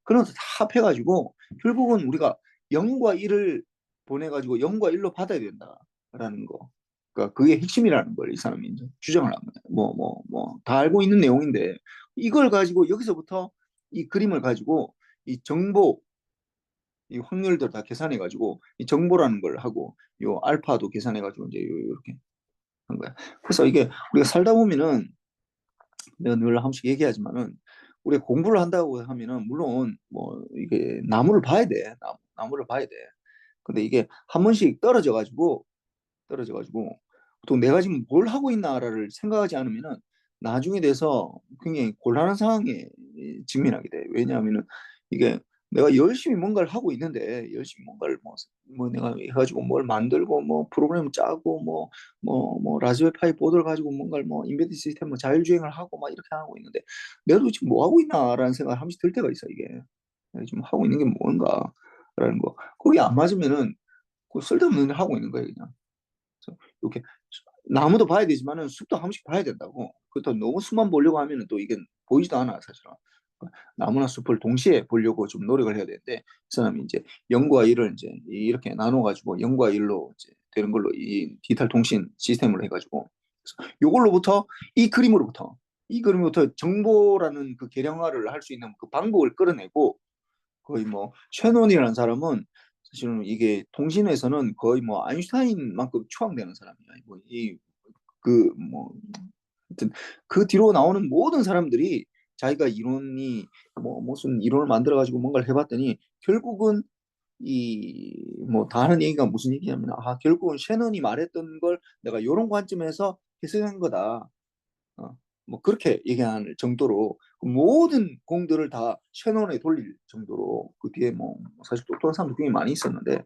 [SPEAKER 1] 그런 것다 합해가지고 결국은 우리가 0과 1을 보내가지고 0과 1로 받아야 된다라는 거. 그러니까 그게 핵심이라는 걸 이 사람이 이제 주장을 한 거예요. 다 알고 있는 내용인데 이걸 가지고 여기서부터 이 그림을 가지고 이 정보, 이 확률들 다 계산해가지고 이 정보라는 걸 하고 요 알파도 계산해가지고 이제 이렇게 한 거야. 그래서 이게 우리가 살다 보면은 내가 늘 한 번씩 얘기하지만은 우리가 공부를 한다고 하면은 물론 뭐 이게 나무를 봐야 돼. 나무를 봐야 돼. 근데 이게 한 번씩 떨어져 가지고 보통 내가 지금 뭘 하고 있나를 생각하지 않으면은 나중에 돼서 굉장히 곤란한 상황에 직면하게 돼. 왜냐하면은 이게 내가 열심히 뭔가를 하고 있는데 열심히 뭔가를 뭐 내가 해가지고 뭘 만들고 뭐 프로그램 짜고 뭐 라즈베리 파이 보드를 가지고 뭔가를 뭐 인베디드 시스템 뭐 자율주행을 하고 막 이렇게 하고 있는데 내가 도대체 뭐 하고 있나라는 생각을 한 번씩 들 때가 있어 이게 내가 지금 하고 있는 게 뭔가라는 거 거기 안 맞으면은 그 쓸데없는 일 하고 있는 거예요 그냥. 그래서 이렇게 나무도 봐야 되지만은 숲도 한 번씩 봐야 된다고. 그렇다고 너무 숲만 보려고 하면은 또 이게 보이지도 않아 사실은. 나무나 숲을 동시에 보려고 좀 노력을 해야 되는데 이 사람이 이제 0과 1을 이제 이렇게 나눠 가지고 0과 1로 이제 되는 걸로 이 디지털 통신 시스템을 해가지고 요걸로부터 이 그림으로부터 정보라는 그 계량화를 할 수 있는 그 방법을 끌어내고 거의 뭐 셰논이라는 사람은 사실은 이게 통신에서는 거의 뭐 아인슈타인만큼 추앙되는 사람이야. 뭐이그뭐 하여튼 그 뒤로 나오는 모든 사람들이 자기가 이론이 뭐 무슨 이론을 만들어 가지고 뭔가를 해봤더니 결국은 이 뭐 다 하는 얘기가 무슨 얘기냐면 결국은 셰넌이 말했던 걸 내가 이런 관점에서 해석한 거다. 뭐 그렇게 얘기할 정도로 그 모든 공들을 다 셰넌에 돌릴 정도로 그 뒤에 뭐 사실 똑똑한 사람도 굉장히 많이 있었는데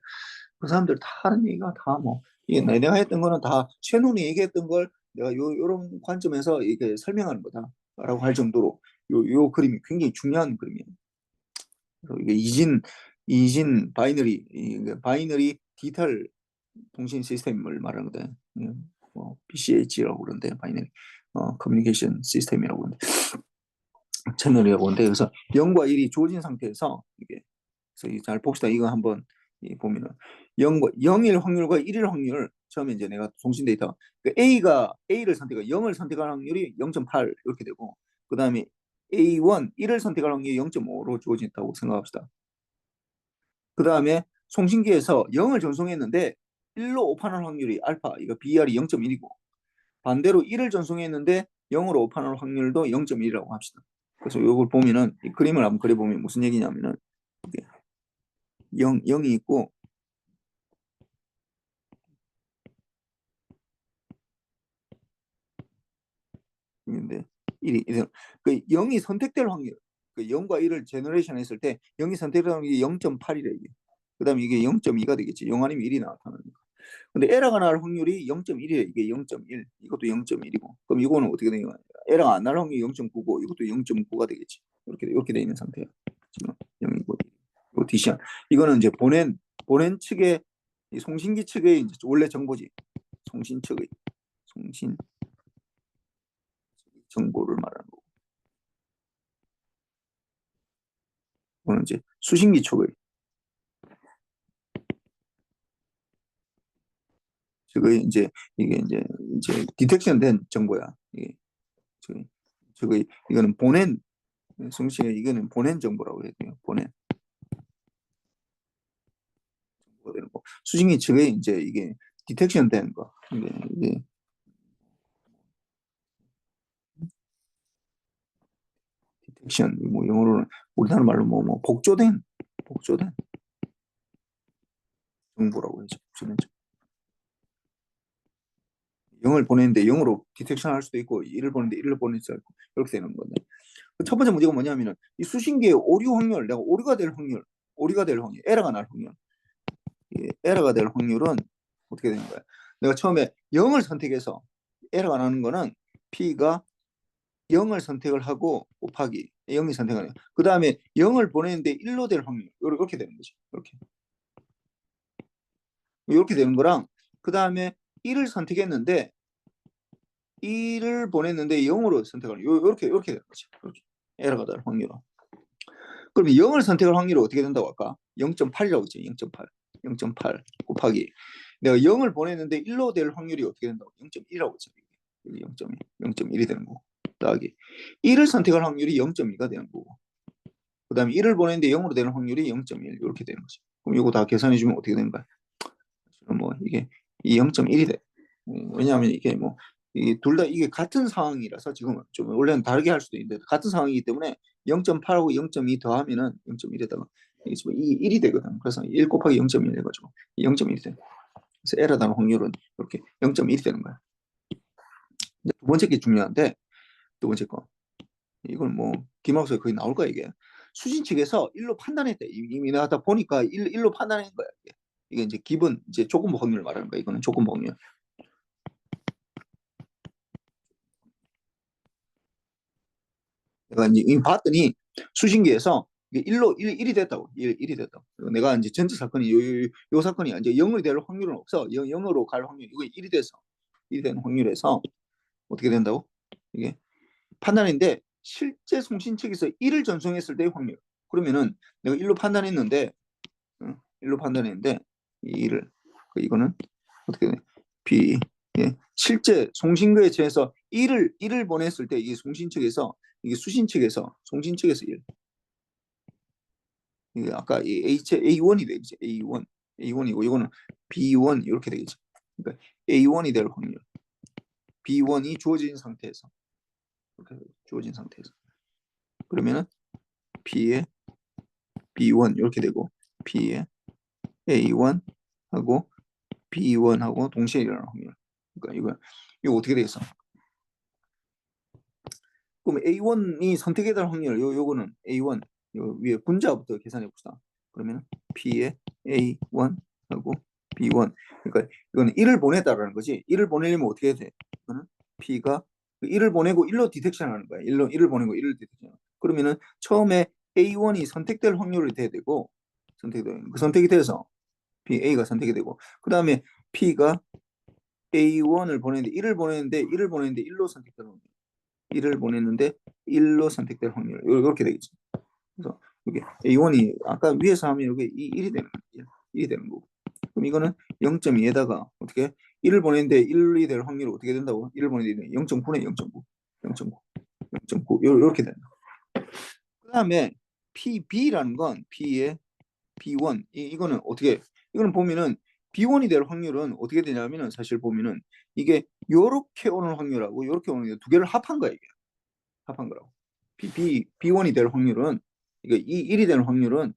[SPEAKER 1] 그 사람들 다 하는 얘기가 다 뭐 이게 내가 했던 거는 다 셰넌이 얘기했던 걸 내가 요런 관점에서 이게 설명하는 거다라고 할 정도로 요 그림이 굉장히 중요한 그림이에요. 그래서 이게 이진 바이너리 디지털 통신 시스템을 말하는 거다. 뭐 BCH라고 그러는데 바이너리 커뮤니케이션 시스템이라고 그러는데 채널이라고 하는데 그래서 0과 1이 주어진 상태에서 이게 그래서 잘 봅시다. 이거 한번 보면은 0일 확률과 1일 확률 처음에 이제 내가 통신 데이터 A를 선택하 0을 선택할 확률이 0.8 이렇게 되고 그 다음에 A1 1을 선택할 확률이 0.5로 주어진다고 생각합시다. 그 다음에 송신기에서 0을 전송했는데 1로 오판할 확률이 알파 이거 BR이 0.1이고 반대로 1을 전송했는데 0으로 오판할 확률도 0.1이라고 합시다. 그래서 이걸 보면은 이 그림을 한번 그려보면 무슨 얘기냐면은 0이 있고 근데 1이 그 0이 선택될 확률 그 0과 1을 제너레이션 했을 때 0이 선택되는 게 0.8이래 이게. 그다음에 이게 0.2가 되겠지. 0 아니면 1이 나타나니까. 근데 에러가 날 확률이 0.1이래. 이게 0.1. 이것도 0.1이고. 그럼 이거는 어떻게 되냐? 에러가 안 날 확률이 0.9고 이것도 0.9가 되겠지. 이렇게 돼 있는 상태야. 지금 0이고 이거 디시안. 이거는 이제 보낸 측의 송신기 측의 이제 원래 정보지. 송신 정보를 말하는 거고. 이거는 이제 수신기 측의 이제 이게 이제 디텍션 된 정보야. 이게 이거는 보낸 송신의 이거는 보낸 정보라고 해야 돼요. 보낸 정보가 되는 거. 수신기 측의 이제 이게 디텍션 된 거. 이게 디텍션 뭐 영어로는 우리나라 말로 뭐 복조된 정보라고 하죠. 복조된 정보. 0을 보내는데 0으로 디텍션 할 수도 있고 1을 보내는데 1을 보낼 수도 있고 이렇게 되는 건데 첫 번째 문제가 뭐냐면은 이 수신기의 오류 확률 내가 오류가 될 확률 에러가 날 확률 에러가 될 확률은 어떻게 되는 거야? 내가 처음에 0을 선택해서 에러가 나는 거는 P가 0을 선택을 하고 곱하기 0이 선택하는 그 다음에 0을 보내는데 1로 될 확률 이렇게 되는 거죠. 이렇게 되는 거랑 그 다음에 1을 선택했는데 1을 보냈는데 0으로 선택하는 이렇게 되는 거죠. 이렇게. 에러가 될 확률은. 그러면 0을 선택할 확률이 어떻게 된다고 할까? 0.8이라고 했죠. 0.8 곱하기 내가 0을 보냈는데 1로 될 확률이 어떻게 된다고? 0.1이라고 했죠. 0.1이 되는 거고 더하기 1을 선택할 확률이 0.2가 되는 거고 그 다음에 1을 보냈는데 0으로 되는 확률이 0.1 이렇게 되는 거죠. 그럼 이거 다 계산해 주면 어떻게 되는 거야? 뭐 이게 이 0.1이 돼. 왜냐하면 이게 뭐 둘 다 이게 같은 상황이라서 지금은 좀 원래는 다르게 할 수도 있는데 같은 상황이기 때문에 0.8하고 0.2 더하면은 0.1에다가 이게 지금 1이 되거든. 그래서 1 곱하기 0.1 해가지고 0.1이 돼. 그래서 에러 나는 확률은 이렇게 0.1이 되는 거야. 두 번째 게 중요한데 두 번째 거 이건 뭐 기말고사에 거의 나올 거야 이게. 수신 측에서 1로 판단했대. 이미 내가 다 보니까 1로 판단한 거야. 이게 이제 기본 이제 조건부 확률을 말하는 거야. 이거는 조건부 확률. 내가 이제 이미 봤더니 수신기에서 이게 1이 됐다고. 1이 됐다고. 내가 이제 전체 사건이 요 사건이 이제 0이 될 확률은 없어. 0으로 갈 확률 이거 1이 돼서 1이 되는 확률에서 어떻게 된다고? 이게 판단인데 실제 송신 측에서 1을 전송했을 때의 확률. 그러면은 내가 1로 판단했는데 1로 판단했는데 이 1을 이거는 어떻게 돼? B 예. 실제 송신거에 대해서 1을 보냈을 때 이게 송신 측에서 이게 수신 측에서 송신 측에서 1 이게 아까 A1이 되겠지. A1이고 이거는 B1 이렇게 되겠지. 그러니까 A1이 될 확률. B1이 주어진 상태에서 이렇게 주어진 상태에서 그러면은 B의 B1 이렇게 되고 B의 A1하고 B1하고 동시에 일어나는 확률. 그러니까 이거 어떻게 되겠어? 그럼 A1이 선택해야 될 확률 요거는 A1 요 위에 분자부터 계산해 봅시다. 그러면 P의 A1하고 B1 그러니까 이거는 1을 보냈다라는 거지. 1을 보내려면 어떻게 해야 돼? 이거는 P가 1을 보내고 1로 디텍션 하는 거야. 1을 보내고 1을 디텍션. 그러면은 처음에 A1이 선택될 확률이 돼야 되고 선택이 돼서 A가 선택이 되고 그 다음에 P가 A1을 보내는데 1을 보내는데 1로 선택되는 확률. 1을 보냈는데 1로 선택될 확률 이렇게 되겠죠. 그래서 이게 A1이 아까 위에서 하면 이게 1이 되는 거예요. 1이 되는 거고. 그럼 이거는 0.2에다가 어떻게 1을 보냈는데 1이 될 확률이 어떻게 된다고? 1을 보냈는데 0.9네 0.9. 0.9 이렇게 된다. 그 다음에 PB라는 건 P의 B1 이거는 어떻게 이거는 보면은 B1이 될 확률은 어떻게 되냐면은 사실 보면은 이게 요렇게 오는 확률하고 요렇게 오는 두 개를 합한 거야 이게. 합한 거라고. B1이 될 확률은 이게 이 1이 되는 확률은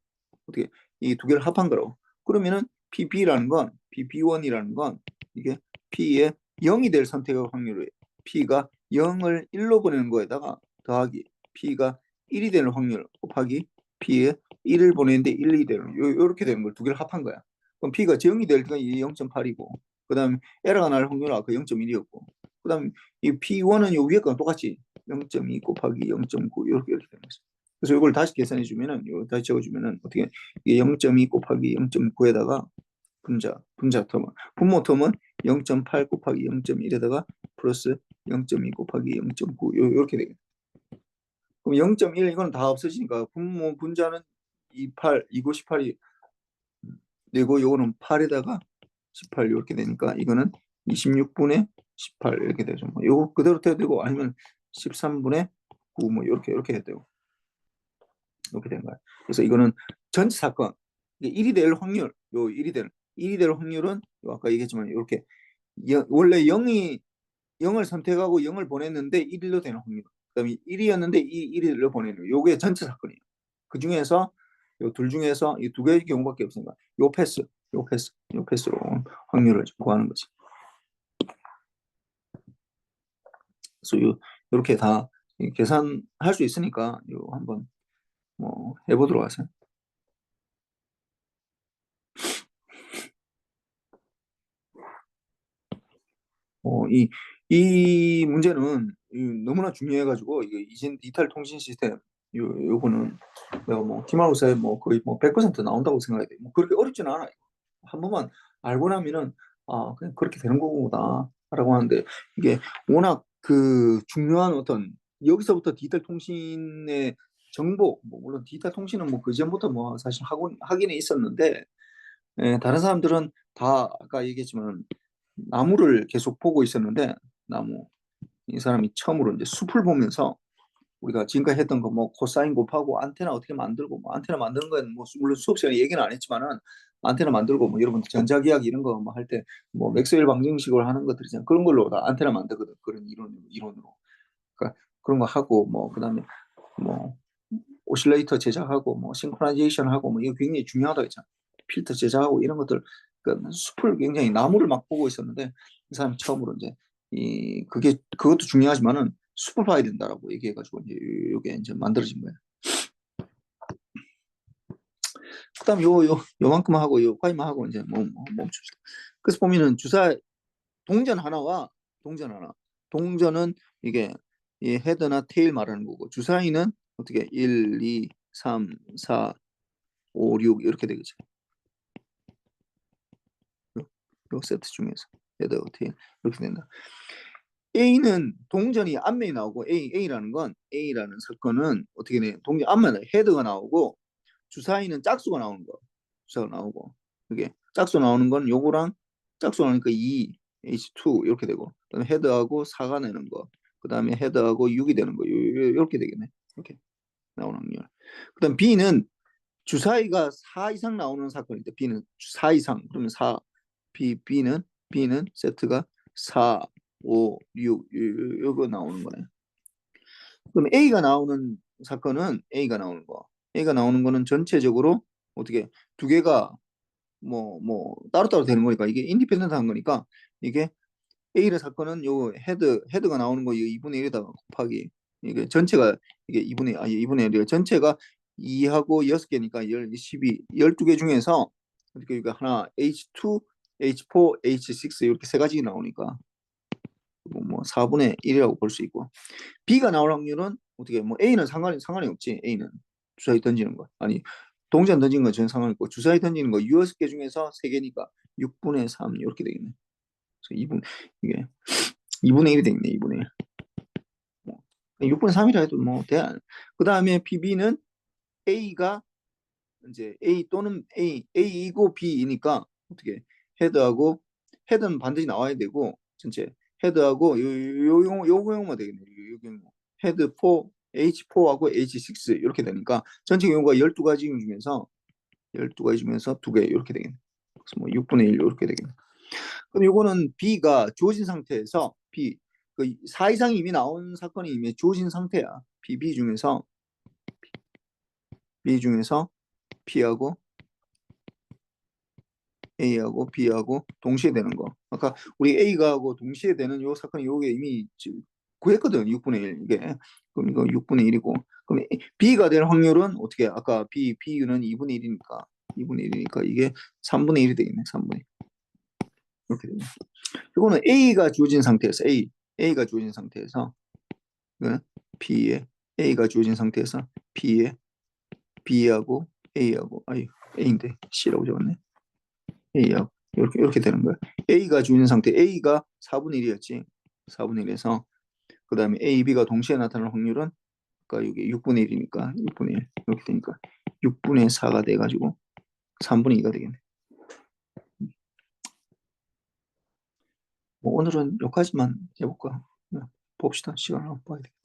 [SPEAKER 1] 어떻게 이 두 개를 합한 거라고. 그러면은 PB라는 건 B1이라는 건 이게 P의 0이 될 선택의 확률을 P가 0을 1로 보내는 거에다가 더하기 P가 1이 되는 확률 곱하기 P에 1을 보내는데 1이 되는 요렇게 되는 걸 두 개를 합한 거야. 그럼 P가 0이 될 때가 0.8이고 그 다음에 에러가 날 확률은 아까 0.1이었고 그 다음에 이 P1은 요 위에 거랑 똑같이 0.2 곱하기 0.9 이렇게 되는 거죠. 그래서 이걸 다시 계산해 주면은 요 다시 적어 주면은 어떻게 이게 0.2 곱하기 0.9에다가 분자 텀은 분모 텀은 0.8 곱하기 0.1에다가 플러스 0.2 곱하기 0.9 이렇게 되겠네. 그럼 0.1 이거는 다 없어지니까 분자는 28, 2고 18이 되고 요거는 8에다가 18 이렇게 되니까 이거는 26분의 18 이렇게 되죠. 뭐 요거 그대로 돼도 되고 아니면 13분의 9 뭐 이렇게 해도 되고 이렇게 되는 거야. 그래서 이거는 전체 사건 이게 1이 될 확률 요 1이 될 확률은 요 아까 얘기했지만 이렇게 원래 0을 선택하고 0을 보냈는데 1로 되는 확률. 그다음에 1이었는데 1로 보내는 요게 전체 사건이에요. 그 중에서 요 둘 중에서 이 두 개의 경우밖에 없으니까 요 패스로 확률을 구하는 거지. 그래서 요렇게 다 계산할 수 있으니까 요 한번 뭐 해보도록 하세요. 이 문제는 너무나 중요해가지고 이게 디지털 통신 시스템 요거는 내가 뭐 팀하우스에 뭐 거의 뭐 100% 나온다고 생각해야 돼. 뭐 그렇게 어렵지는 않아. 한 번만 알고 나면은 아 그냥 그렇게 되는 거구나라고 하는데 이게 워낙 그 중요한 어떤 여기서부터 디지털 통신의 정보 뭐 물론 디지털 통신은 뭐 그전부터 뭐 사실 하기는 있었는데 다른 사람들은 다 아까 얘기했지만 나무를 계속 보고 있었는데 나무 이 사람이 처음으로 이제 숲을 보면서 우리가 지금까지 했던 거 뭐 코사인 곱하고 안테나 어떻게 만들고 뭐 안테나 만드는 건 뭐 물론 수업 시간에 얘기는 안 했지만은 안테나 만들고 뭐 여러분 전자기학 이런 거 뭐 할 때 뭐 맥스웰 방정식으로 하는 것들이잖아 그런 걸로 다 안테나 만들거든 그런 이론으로 그러니까 그런 거 하고 뭐 그다음에 뭐 오실레이터 제작하고 뭐 싱크로나이제이션 하고 뭐 이거 굉장히 중요하다 했잖아 필터 제작하고 이런 것들 그 숲을 굉장히 나무를 막 보고 있었는데 이 사람이 처음으로 이제 그것도 중요하지만은 숲을 봐야 된다라고 얘기해가지고 이제 요게 이제 만들어진 거예요. 그다음 요만큼 하고 요까지만 하고 이제 멈춥시다. 그래서 보면은 동전 하나와 동전 하나. 동전은 이게 이 헤드나 테일 말하는 거고 주사위는 어떻게 1, 2, 3, 4, 5, 6 이렇게 되겠죠. 요 세트 중에서 헤드, 테일 이렇게 된다. A는 동전이 앞면이 나오고 A라는 사건은 어떻게 돼? 동전 앞면에 헤드가 나오고 주사위는 짝수가 나오는 거. 주사가 나오고 이게 짝수 나오는 건 요거랑 짝수 나오니까 2, H2 이렇게 되고 그다음에 헤드하고 4가 되는 거. 그다음에 헤드하고 6이 되는 거. 이렇게 되겠네. 이렇게 나오는 확률. 그다음 B는 주사위가 4 이상 나오는 사건인데 B는 4 이상 그러면 4 B는 세트가 4, 5, 6 요거 나오는 거네. 그럼 A가 나오는 거는 전체적으로 어떻게 두 개가 뭐 따로따로 되는 거니까 이게 인디펜던트한 거니까 이게 A의 사건은 요 헤드가 나오는 거 이거 2분의 1에다가 곱하기 이게 전체가 이게 2분의 1이에요. 전체가 2하고 6개니까 12 12개 중에서 어떻게 이거 하나 H2, H4, H6 이렇게 세 가지 나오니까 뭐 4분의 1이라고 볼 수 있고 B가 나올 확률은 어떻게 뭐 A는 상관이 없지. A는 주사위 던지는 거 아니 동전 던지는 거 전혀 상관이 없고 주사위 던지는 거 6개 중에서 3개니까 6분의 3 이렇게 되겠네. 그래서 2분 이게 2분의 1이 되겠네. 2분의 1. 뭐 6분의 3이라 해도 뭐 돼. 그 다음에 PB는 A가 이제 A 또는 A이고 B이니까 어떻게 헤드는 반드시 나와야 되고 전체 헤드하고 요 경우만 되겠네. 요 경우 헤드 4 H4하고 H6 이렇게 되니까 전체 경우가 12가지 중에서 12가지 중에서 2개 이렇게 되겠네. 그래서 뭐 6분의 1 이렇게 되겠네. 그럼 요거는 B가 주어진 상태에서 그 4 이상이 이미 나온 사건이 이미 주어진 상태야. B 중에서 P하고 A하고 B하고 동시에 되는 거. 아까 우리 A가하고 동시에 되는 요 사건이 요게 이미 구했거든. 6분의 1 이게. 그럼 이거 6분의 1이고 그럼 B가 될 확률은 어떻게 해? 아까 B는 2분의 1이니까 2분의 1이니까 이게 3분의 1이 되겠네. 3분의 1. 이렇게 되네. 이거는 A가 주어진 상태에서 A가 주어진 상태에서 이거는 B에 A가 주어진 상태에서 B에 B하고 A하고 A인데 C라고 적었네. A하고 이렇게 되는 거야. A가 주어진 상태 A가 4분의 1이었지. 4분의 1에서 그 다음에 A, B가 동시에 나타날 확률은 그러니까 이게 6분의 1이니까 6분의 1 이렇게 되니까 6분의 4가 돼가지고 3분의 2가 되겠네. 뭐 오늘은 여기까지만 해볼까? 봅시다. 시간을 봐야 되겠다.